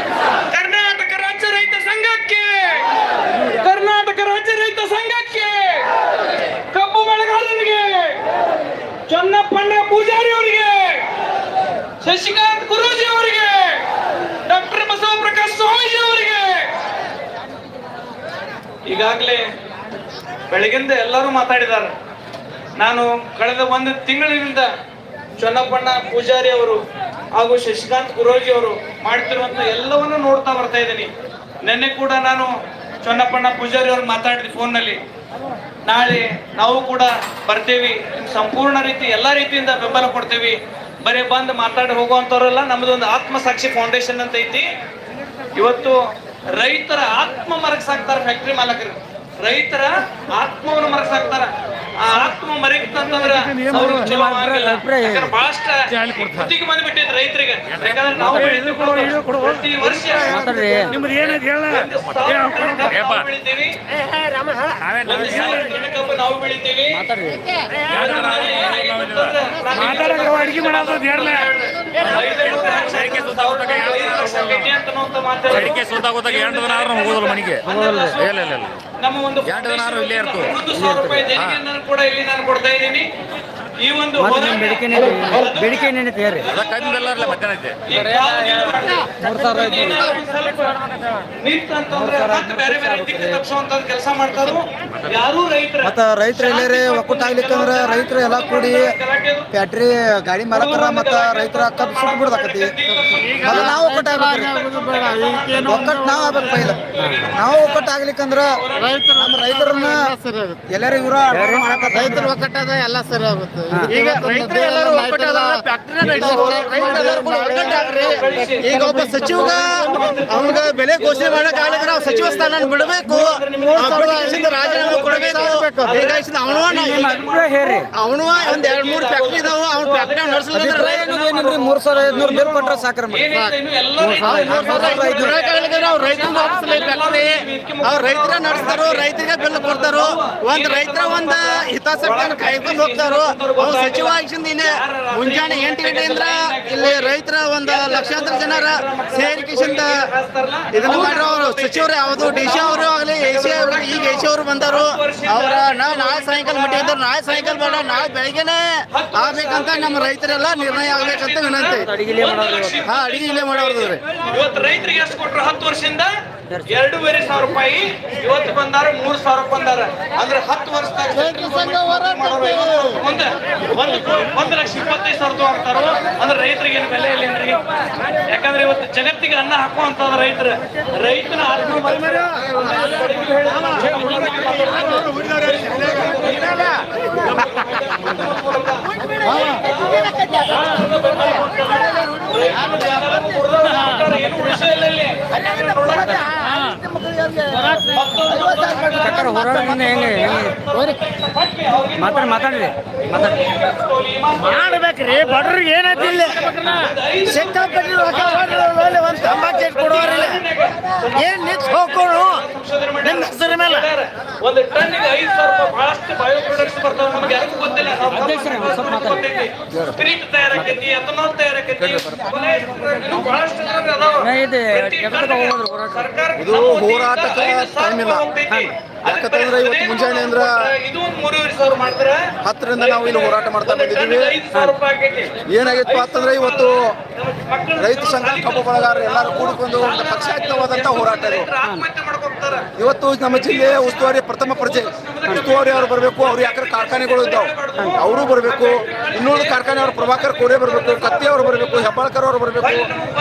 ಕರ್ನಾಟಕ ರಾಜ್ಯ ರೈತ ಸಂಘಕ್ಕೆ, ಕರ್ನಾಟಕ ರಾಜ್ಯ ರೈತ ಸಂಘಕ್ಕೆ, ಕಬ್ಬು ಬೆಳೆಗಾರರಿಗೆ, ಚನ್ನಪ್ಪಣ್ಣ ಪೂಜಾರಿ ಅವರಿಗೆ, ಶಶಿಕಾಂತ್ ಗುರೂಜಿ ಅವರಿಗೆ, ಡಾಕ್ಟರ್ ಬಸವಪ್ರಕಾಶ್ ಸ್ವಾಮೀಜಿ ಅವರಿಗೆ. ಈಗಾಗಲೇ ಬೆಳಗಿಂದ ಎಲ್ಲರೂ ಮಾತಾಡಿದ್ದಾರೆ. ನಾನು ಕಳೆದ 1 ತಿಂಗಳಿನಿಂದ ಚನ್ನಪ್ಪಣ್ಣ ಪೂಜಾರಿ ಅವರು ಹಾಗೂ ಶಶಿಕಾಂತ್ ಗುರೂಜಿ ಅವರು ಮಾಡ್ತಿರುವಂತ ಎಲ್ಲವನ್ನೂ ನೋಡ್ತಾ ಬರ್ತಾ ಇದ್ದೀನಿ. ನಿನ್ನೆ ಕೂಡ ನಾನು ಚನ್ನಪ್ಪಣ್ಣ ಪೂಜಾರಿ ಅವ್ರು ಮಾತಾಡಿದ್ವಿ ಫೋನ್ನಲ್ಲಿ. ನಾಳೆ ನಾವು ಕೂಡ ಬರ್ತೇವಿ, ಸಂಪೂರ್ಣ ರೀತಿ ಎಲ್ಲ ರೀತಿಯಿಂದ ಬೆಂಬಲ ಕೊಡ್ತೇವಿ. ಬರೀ ಬಂದು ಮಾತಾಡಿ ಹೋಗುವಂಥವ್ರಲ್ಲ. ನಮ್ಮದೊಂದು ಆತ್ಮಸಾಕ್ಷಿ ಫೌಂಡೇಶನ್ ಅಂತ ಐತಿ. ಇವತ್ತು ರೈತರ ಆತ್ಮ ಮರಗಿಸಾಕ್ತಾರ ಫ್ಯಾಕ್ಟ್ರಿ ಮಾಲಕರು. ರೈತರ ಆತ್ಮವನ್ನು ಮರಗಿಸಾಕ್ತಾರ. ಆ ಆತ್ಮ ಮರಗಿತ್ತಂತಂದ್ರ ಅವ್ರಿಗೆ ಚಲೋ ಆಗಲ್ಲ. ಯಾಕಂದ್ರೆ ಬಹಳಷ್ಟ ಬುದ್ಧಿಗೆ ಬಂದ್ಬಿಟ್ಟಿದ್ ರೈತರಿಗೆ. ಯಾಕಂದ್ರೆ ನಾವು ಪ್ರತಿ ವರ್ಷ ಬೆಳಿತೀವಿ, ನಾವು ಬೆಳಿತೀವಿ. ನಮ್ಮ ಒಂದು 1,000 ರೂಪಾಯಿ ದೇಣಿಗೆಯನ್ನು ಕೂಡ ಇಲ್ಲಿ ನಾನು ಕೊಡ್ತಾ ಇದ್ದೀನಿ. ಈ ಒಂದು ಬೇಡಿಕೆ ಏನೈತೆ ಹೇಳ್ರಿ. ಬೇರೆ ಬೇರೆ ದಿಕ್ಕು ತಪ್ಪಿಸುವಂತ ಕೆಲಸ ಮಾಡ್ತಾರು. ಯಾರು ರೈತರು ಎಲ್ಲರೇ ಒಕ್ಕೂಟಾಗ್ಲಿಕ್ಕಂದ್ರ ರೈತರು ಎಲ್ಲಾ ಕೂಡಿ ಫ್ಯಾಕ್ಟ್ರಿ ಗಾಡಿ ಮಾಲಕರ ಮತ್ತ ರೈತರ ಕಬ್ಬು ಸುಟ್ಟು ಬಿಡ್ದಾಕತಿ. ನಾವು ಒಕ್ಕಟ್ಟಾಗ್ಬೇಕ್ರಿ, ಒಕ್ಕಟ್ಟು ನಾವ್ ಆಗ್ಬೇಕು. ಪೈಲ ನಾವು ಒಕ್ಕಟ್ಟಾಗ್ಲಿಕ್ಕಂದ್ರ ನಮ್ಮ ರೈತರನ್ನ ಎಲ್ಲರೂ ಇವ್ರ ರೈತರ ಒಕ್ಕಟ್ಟಾದ ಎಲ್ಲ ಸರಿ ಆಗುತ್ತೆ. ಈಗ ರೈತರು ಎಲ್ಲರೂ ಈಗ ಒಬ್ಬ ಸಚಿವ ಅವನಿಗ ಬೆಲೆ ಘೋಷಣೆ ಮಾಡಕ್ಕಾಗಲಿದ್ರೆ ನಾವು ಸಚಿವ ಸ್ಥಾನ ಬಿಡಬೇಕು, ರಾಜೀನಾಮೆ ಕೊಡಬೇಕು. ಅವನು ಒಂದ್ 2-3 ಫ್ಯಾಕ್ಟ್ರಿ ಇದಾವ, ಅವ್ನ ಫ್ಯಾಕ್ಟ್ರಿ ನಡೆಸಲಿಲ್ಲ 3,500 ಬಿಲ್ ಕೊಟ್ರೆ ಸಾಕ್ರ ಅವ್ರು ರೈತರ ನಡೆಸ್ತಾರೋ, ರೈತರಿಗೆ ಬಿಲ್ ಕೊಡ್ತಾರೋ, ಒಂದ್ ರೈತರ ಒಂದ್ ಹಿತಾಸಕ್ತಿಯನ್ನು ಕಾಯ್ಕೊಂಡು ಹೋಗ್ತಾರೋ. ಅವ್ರು ಸಚಿವ ಆಗಿಸಿಂದ ಇಲ್ಲಿ ಮುಂಜಾನೆ 8 ಗಂಟೆಯಿಂದ ಇಲ್ಲಿ ರೈತರ ಒಂದ್ ಲಕ್ಷಾಂತರ ಜನರ ಸೇರಿಕೆಯಿಂದ ಇದನ್ನ ಮಾಡಿರೋ ಸಚಿವರು ಯಾವುದು ಡಿಸಿ ಅವರು ಆಗಲಿ ಎಸಿ ಅವರು, ಈಗ ಎಸಿ ಅವರು ಬಂದರು. ಅವ್ರ ನಾಳೆ ಸಾಯಂಕಾಲ ಮೀಟಿಂಗ್ ಇದ್ರು, ನಾಳೆ ಸಾಯಂಕಾಲ ಬೇಡ ನಾಳೆ ಬೆಳಗ್ಗೆನೆ ಆಗ್ಬೇಕಂತ ನಮ್ಮ ರೈತರೆಲ್ಲ ನಿರ್ಣಯ ಆಗ್ಬೇಕಂತ ವಿನಂತಿ. ಅಡಿಗೆ ಇಲ್ಲೇ ಮಾಡೋದ್ರಿ. ಇವತ್ತು ರೈತರಿಗೆ ಎಷ್ಟು ಕೊಟ್ರು? 10 ವರ್ಷದಿಂದ 2,500 ರೂಪಾಯಿ, ಇವತ್ತು ಬಂದಾರ 3,000 ಬಂದಾರ. ಅಂದ್ರೆ 10 ವರ್ಷದಾಗ 1,25,000 ತಗೋತಾರೋ. ಅಂದ್ರೆ ರೈತರಿಗೆ ಏನು ಬೆಲೆ ಇಲ್ಲೇನ್ರಿ? ಯಾಕಂದ್ರೆ ಇವತ್ತು ಜಗತ್ತಿಗೆ ಅನ್ನ ಹಾಕುವಂತದ ರೈತರು. ರೈತನ ಮಾಡ್ಬೇಕ್ರಿ. ಬಡ್ರಿಗೆ ಏನೈತಿ ಇಲ್ಲಿ ಸಿಕ್ಕಾಪಟ್ಟಿ ಒಂದ್ ತಂಬಾಕು ಕೊಡುವರಿಲ್ಲ, ಏನ್ ನಿಂತು ಹೋಗ್ಕೊಡು ನಿಮ್ಮ ಹೆಸರ ಮೇಲೆ. ಒಂದು ಟನ್ನಿಗೆ 5,000 ರೂಪಾಯಿ ಬಹಳಷ್ಟು ಬಯೋ ಪ್ರಾಡಕ್ಟ್ಸ್ ಬರ್ತಾವ. ನಮ್ಗೆ ಯಾರಿಗೂ ಗೊತ್ತಿಲ್ಲ. ಸ್ಪಿರಿಟ್ ತಯಾರಾಕೈತಿ, ಎಥನಾಲ್ ತಯಾರಾಕೈತಿ, ಬಹಳಷ್ಟು ಇದು ಹೋರಾಟಕ್ಕೆ ಟೈಮ್ ಇಲ್ಲ. ಯಾಕಂತಂದ್ರೆ ಇವತ್ತು ಮುಂಜಾನೆ ಅಂದ್ರ 10ರಿಂದ ನಾವು ಇಲ್ಲಿ ಹೋರಾಟ ಮಾಡ್ತಾ ಬಂದಿದ್ದೀವಿ. ಏನಾಗಿತ್ತು ಅಂತಂದ್ರೆ ಇವತ್ತು ರೈತ ಸಂಘ, ಕಬ್ಬು ಬಳಗಾರ ಎಲ್ಲರೂ ಕೂಡಿಕೊಂಡು ಒಂದು ಪಕ್ಷಾಯುಕ್ತವಾದಂತ ಹೋರಾಟ ಇದು. ಇವತ್ತು ನಮ್ಮ ಜಿಲ್ಲೆಯ ಉಸ್ತುವಾರಿ ಪ್ರಥಮ ಪ್ರಜೆ ಉಸ್ತುವಾರಿ ಅವರು ಬರಬೇಕು. ಅವ್ರು ಯಾಕಂದ್ರೆ ಕಾರ್ಖಾನೆಗಳು ಇದ್ದಾವೆ, ಅವರು ಬರಬೇಕು. ಇನ್ನೂರು ಕಾರ್ಖಾನೆ ಅವರು ಪ್ರಭಾಕರ್ ಕೋರೆ ಬರಬೇಕು, ಕತ್ತಿ ಅವರು ಬರಬೇಕು, ಹೆಬ್ಬಾಳ್ಕರ್ ಅವರು ಬರಬೇಕು.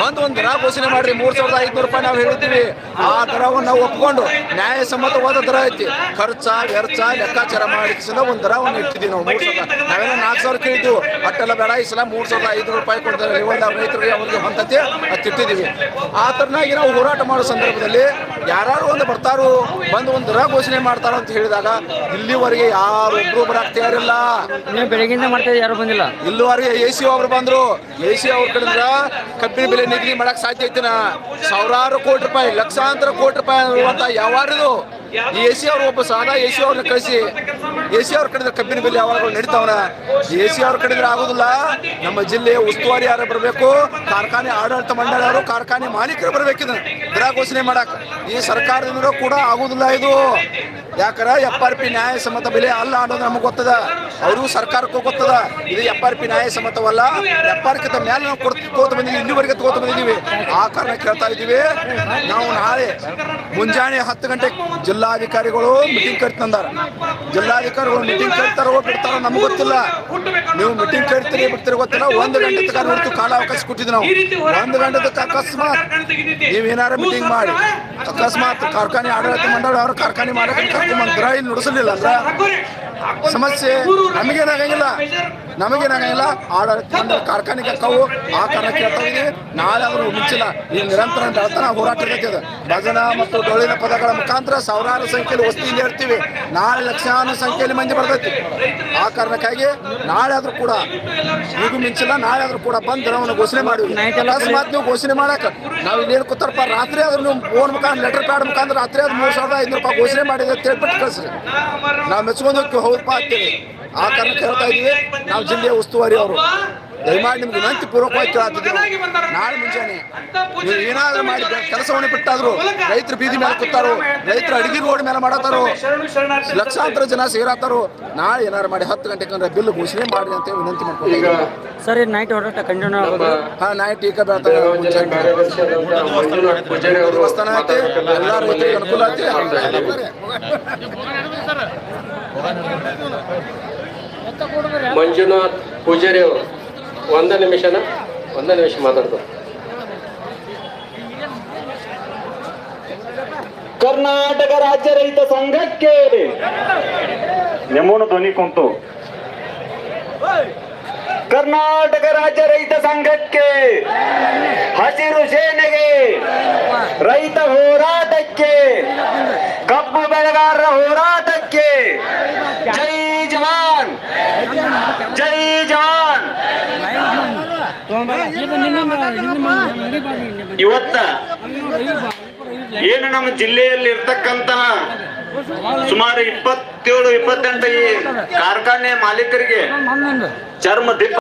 ಒಂದು ದರ ಘೋಷಣೆ ಮಾಡ್ರಿ. 3,500 ರೂಪಾಯಿ ನಾವು ಹೇಳಿದ್ದೀವಿ. ಆ ದರವನ್ನು ನಾವು ಒಪ್ಕೊಂಡು ನ್ಯಾಯಸಮ್ಮತವಾದ ದರ ಐತಿ. ಖರ್ಚ ವೆರ್ಚ ಲೆಕ್ಕಾಚಾರ ಮಾಡಿ ಒಂದು ದರವನ್ನು ಇಟ್ಟಿದ್ದೀವಿ ನಾವು. 3,000 ನಾವೆಲ್ಲ 4,000 ಕೇಳಿದ್ವು. ಅಟ್ಟೆಲ್ಲ ಬೇಡ, ಈ ಸಲ 3,500 ರೂಪಾಯಿ ಕೊಡ್ತಾರೆ. ರೈತರಿಗೆ ಅವ್ರಿಗೆ ಹೊಂದತೆ ಅದು ತಿಟ್ಟಿದ್ದೀವಿ. ಆ ತರನಾಗಿ ನಾವು ಹೋರಾಟ ಮಾಡೋ ಸಂದರ್ಭದಲ್ಲಿ ಯಾರು ಒಂದು ಬರ್ತಾರೋ, ಬಂದು ಒಂದು ದರ ಘೋಷಣೆ ಮಾಡ್ತಾರೋ ಅಂತ ಹೇಳಿದಾಗ ಇಲ್ಲಿವರೆಗೆ ಯಾರೊಬ್ರು ಬರಕ್ ತಯಾರಿಲ್ಲ. ನೀವು ಬೆಳಗಿಂದ ಮಾಡ್ತಾ ಯಾರು ಬಂದಿಲ್ಲ. ಇಲ್ಲಿವರೆಗೆ AC ಅವರು ಬಂದ್ರು. AC ಅವ್ರ ಕಡೆಯಿಂದ ಕಬ್ಬಿನ ಬೆಲೆ ನಿಗದಿ ಮಾಡಕ್ ಸಾಧ್ಯ ಐತಿನ. ಸಾವಿರಾರು ಕೋಟಿ ರೂಪಾಯಿ, ಲಕ್ಷಾಂತರ ಕೋಟಿ ರೂಪಾಯಿ ಇರುವಂತ ಯಾವಾರಿದು ಈ AC ಅವರು ಒಬ್ಬ ಸಾದಾ AC ಅವ್ರನ್ನ ಕಳಿಸಿ AC ಅವ್ರ ಕಡೆ ಕಬ್ಬಿನ ಬೆಲೆ ಯಾವಾಗ ನಡೀತಾವನ. AC ಅವ್ರ ಕಡೆದ್ರೆ ಆಗುದಿಲ್ಲ. ನಮ್ಮ ಜಿಲ್ಲೆಯ ಉಸ್ತುವಾರಿ ಯಾರು ಬರಬೇಕು, ಕಾರ್ಖಾನೆ ಆಡಳಿತ ಮಂಡಳಿಯವರು, ಕಾರ್ಖಾನೆ ಮಾಲೀಕರು ಬರ್ಬೇಕಿದ ದರ ಘೋಷಣೆ ಮಾಡಕ್. ಈ ಸರ್ಕಾರದಿಂದ ಕೂಡ ಆಗುದಿಲ್ಲ ಇದು. ಯಾಕಂದ್ರೆ FRP ನ್ಯಾಯಸಮ್ಮತ ಬೆಲೆ ಅಲ್ಲ ಅನ್ನೋದು ನಮಗೆ ಗೊತ್ತದ, ಅವ್ರಿಗೂ ಸರ್ಕಾರಕ್ಕೂ ಗೊತ್ತದ. ಇದು FRP ನ್ಯಾಯಸಮ್ಮತವಲ್ಲ. FRP ಮೇಲೆ ನಾವು ತಗೋತ ಬಂದಿದ್ದೀವಿ, ಇಲ್ಲಿವರೆಗೆ ತಗೋತ ಬಂದಿದ್ದೀವಿ. ಆ ಕಾರಣ ಕೇಳ್ತಾ ಇದ್ದೀವಿ. ನಾವು ನಾಳೆ ಮುಂಜಾನೆ 10 ಗಂಟೆ ಜಿಲ್ಲಾಧಿಕಾರಿಗಳು ಮೀಟಿಂಗ್ ಕರಿತಂದಾರ. ಜಿಲ್ಲಾಧಿಕಾರಿಗಳು ಮೀಟಿಂಗ್ ಕರಿತಾರೋ ಬಿಡ್ತಾರೋ ನಮ್ಗೆ ಗೊತ್ತಿಲ್ಲ. ನೀವು ಮೀಟಿಂಗ್ ಕರಿತೀರಿ ಬಿಡ್ತೀರಿ ಗೊತ್ತಿಲ್ಲ. 1 ಗಂಟೆ ತನಕ ನೋಡ್ತು ಕಾಲಾವಕಾಶ ಕೊಟ್ಟಿದ್ವಿ ನಾವು. 1 ಗಂಟೆ ತನಕ ಅಕಸ್ಮಾತ್ ನೀವೇನಾರ ಮೀಟಿಂಗ್ ಮಾಡಿ ಅಕಸ್ಮಾತ್ ಕಾರ್ಖಾನೆ ಆಡಳಿತ ಮಂಡಳಿ ಅವ್ರ ಕಾರ್ಖಾನೆ ಮಾಡಕ್ಕೆ ಕರ್ಕೊಂಡ್ಬಂದ್ರ ಇಲ್ಲಿ ನುಡಿಸಲಿಲ್ಲ ಅಂದ್ರ ಸಮಸ್ಯೆ ನಮಗೇನಾಗಂಗಿಲ್ಲ. ಆಡಳಿತ ಮಂಡಳಿ ಕಾರ್ಖಾನೆಗೆ ಕವು. ಆ ಕಾರಣ ಕೇಳ್ತಾ ಇದೀವಿ. ನಾಳೆ ಆದ್ರೂ ಮುಂಚಿಲ್ಲ ಈ ನಿರಂತರ ಬೆಳತನ ಹೋರಾಟ ಇರ್ತದೆ. ಭಜನಾ ಮತ್ತು ಡೊಳ್ಳಿನ ಪದಗಳ ಮುಖಾಂತರ ಸಾವಿರಾರು ಸಂಖ್ಯೆಯಲ್ಲಿ ವಸ್ತಿಯಿಂದ ಇರ್ತೀವಿ. ನಾಳೆ ಲಕ್ಷಾನು ಸಂಖ್ಯೆಯಲ್ಲಿ ಮಂದಿ ಬರ್ತೈತಿ. ಆ ಕಾರಣಕ್ಕಾಗಿ ನಾಳೆ ಆದ್ರೂ ಕೂಡ ಈಗ ಮಿಂಚಿಲ್ಲ, ನಾಳೆ ಆದ್ರೂ ಕೂಡ ಬಂದ್ ದರವನ್ನು ಘೋಷಣೆ ಮಾಡಿವಿ. ಅಕಸ್ಮಾತ್ ನೀವು ಘೋಷಣೆ ಮಾಡಕ್ ನಾವು ಇಲ್ಲಿ ಕೂತಾರಪ್ಪ, ರಾತ್ರಿ ಆದ್ರೂ ನೀವು ಫೋನ್ ಮುಖಾಂತರ ಲೆಟರ್ ಪ್ಯಾಡ್ ಮುಖಾಂತರ ರಾತ್ರಿ ಆದ್ರೂ 3,500 ರೂಪಾಯಿ ಘೋಷಣೆ ಮಾಡಿದ್ರೆ ತಿಳ್ಬಿಟ್ಟು ಕಳಿಸ್ರಿ. ನಾವು ಮೆಚ್ಕೊಂಡು ಹೌದಪ್ಪ ಆಗ್ತೀವಿ. ಆ ಕಾರಣ ಕೇಳ್ತಾ ಇದೀವಿ. ನಾವು ಜಿಲ್ಲೆಯ ಉಸ್ತುವಾರಿ ಅವರು ದಯಮಾಡಿ ನಿಮ್ಗೆ ವಿನಂತಿ ಪೂರ್ವಕವಾಗಿ ಕೇಳ್ತಿದ್ದೀವಿ. ನಾಳೆ ಮುಂಜಾನೆ ನೀವು ಏನಾದ್ರೂ ಮಾಡಿ ಕೆಲಸವನ್ನು ಬಿಟ್ಟಾದ್ರು ರೈತರು ಬೀದಿ ಮೇಲೆ ಕೂತಾರೋ, ರೈತರು ಅಡಿಗೆ ರೋಡ್ ಮೇಲೆ ಮಾಡತ್ತಾರೋ, ಲಕ್ಷಾಂತರ ಜನ ಸೇರಾತಾರೋ. ನಾಳೆ ಏನಾರು ಮಾಡಿ 10 ಗಂಟೆಗೆ ಬಿಲ್ ಘೋಷಣೆ ಮಾಡಿ ಅಂತ ವಿನಂತಿ ಮಾಡ್ಕೊಂಡು ಸರ್. ನೈಟ್ ಹೋರಾಟ ಕಂಟಿನ್ಯೂ ಆಗೋದು. ನೈಟ್ ಈಗ ಬೆಳ್ತಾರೆ ದೇವಸ್ಥಾನ ಐತೆ, ಎಲ್ಲ ರೈತರಿಗೆ ಅನುಕೂಲ ಐತೆ. ಮಂಜುನಾಥ್ ಪೂಜಾರಿ ಅವರು ಒಂದು ನಿಮಿಷ ಮಾತಾಡ್ತಾರೆ. ಕರ್ನಾಟಕ ರಾಜ್ಯ ರೈತ ಸಂಘಕ್ಕೆ ನೆಮ್ಮೂನು ಧ್ವನಿ ಕುಂತು ಕರ್ನಾಟಕ ರಾಜ್ಯ ರೈತ ಸಂಘಕ್ಕೆ, ಹಸಿರು ಸೇನೆಗೆ, ರೈತ ಹೋರಾಟಕ್ಕೆ, ಕಬ್ಬು ಬೆಳೆಗಾರರ ಹೋರಾಟಕ್ಕೆ ಜೈ ಜವಾನ್, ಜೈ ಜವಾನ್. ಇವತ್ತ ಏನು ನಮ್ಮ ಜಿಲ್ಲೆಯಲ್ಲಿ ಇರ್ತಕ್ಕಂತ ಸುಮಾರು 27-28 ಈ ಕಾರ್ಖಾನೆ ಮಾಲೀಕರಿಗೆ ಚರ್ಮ ದಿಪ್ಪ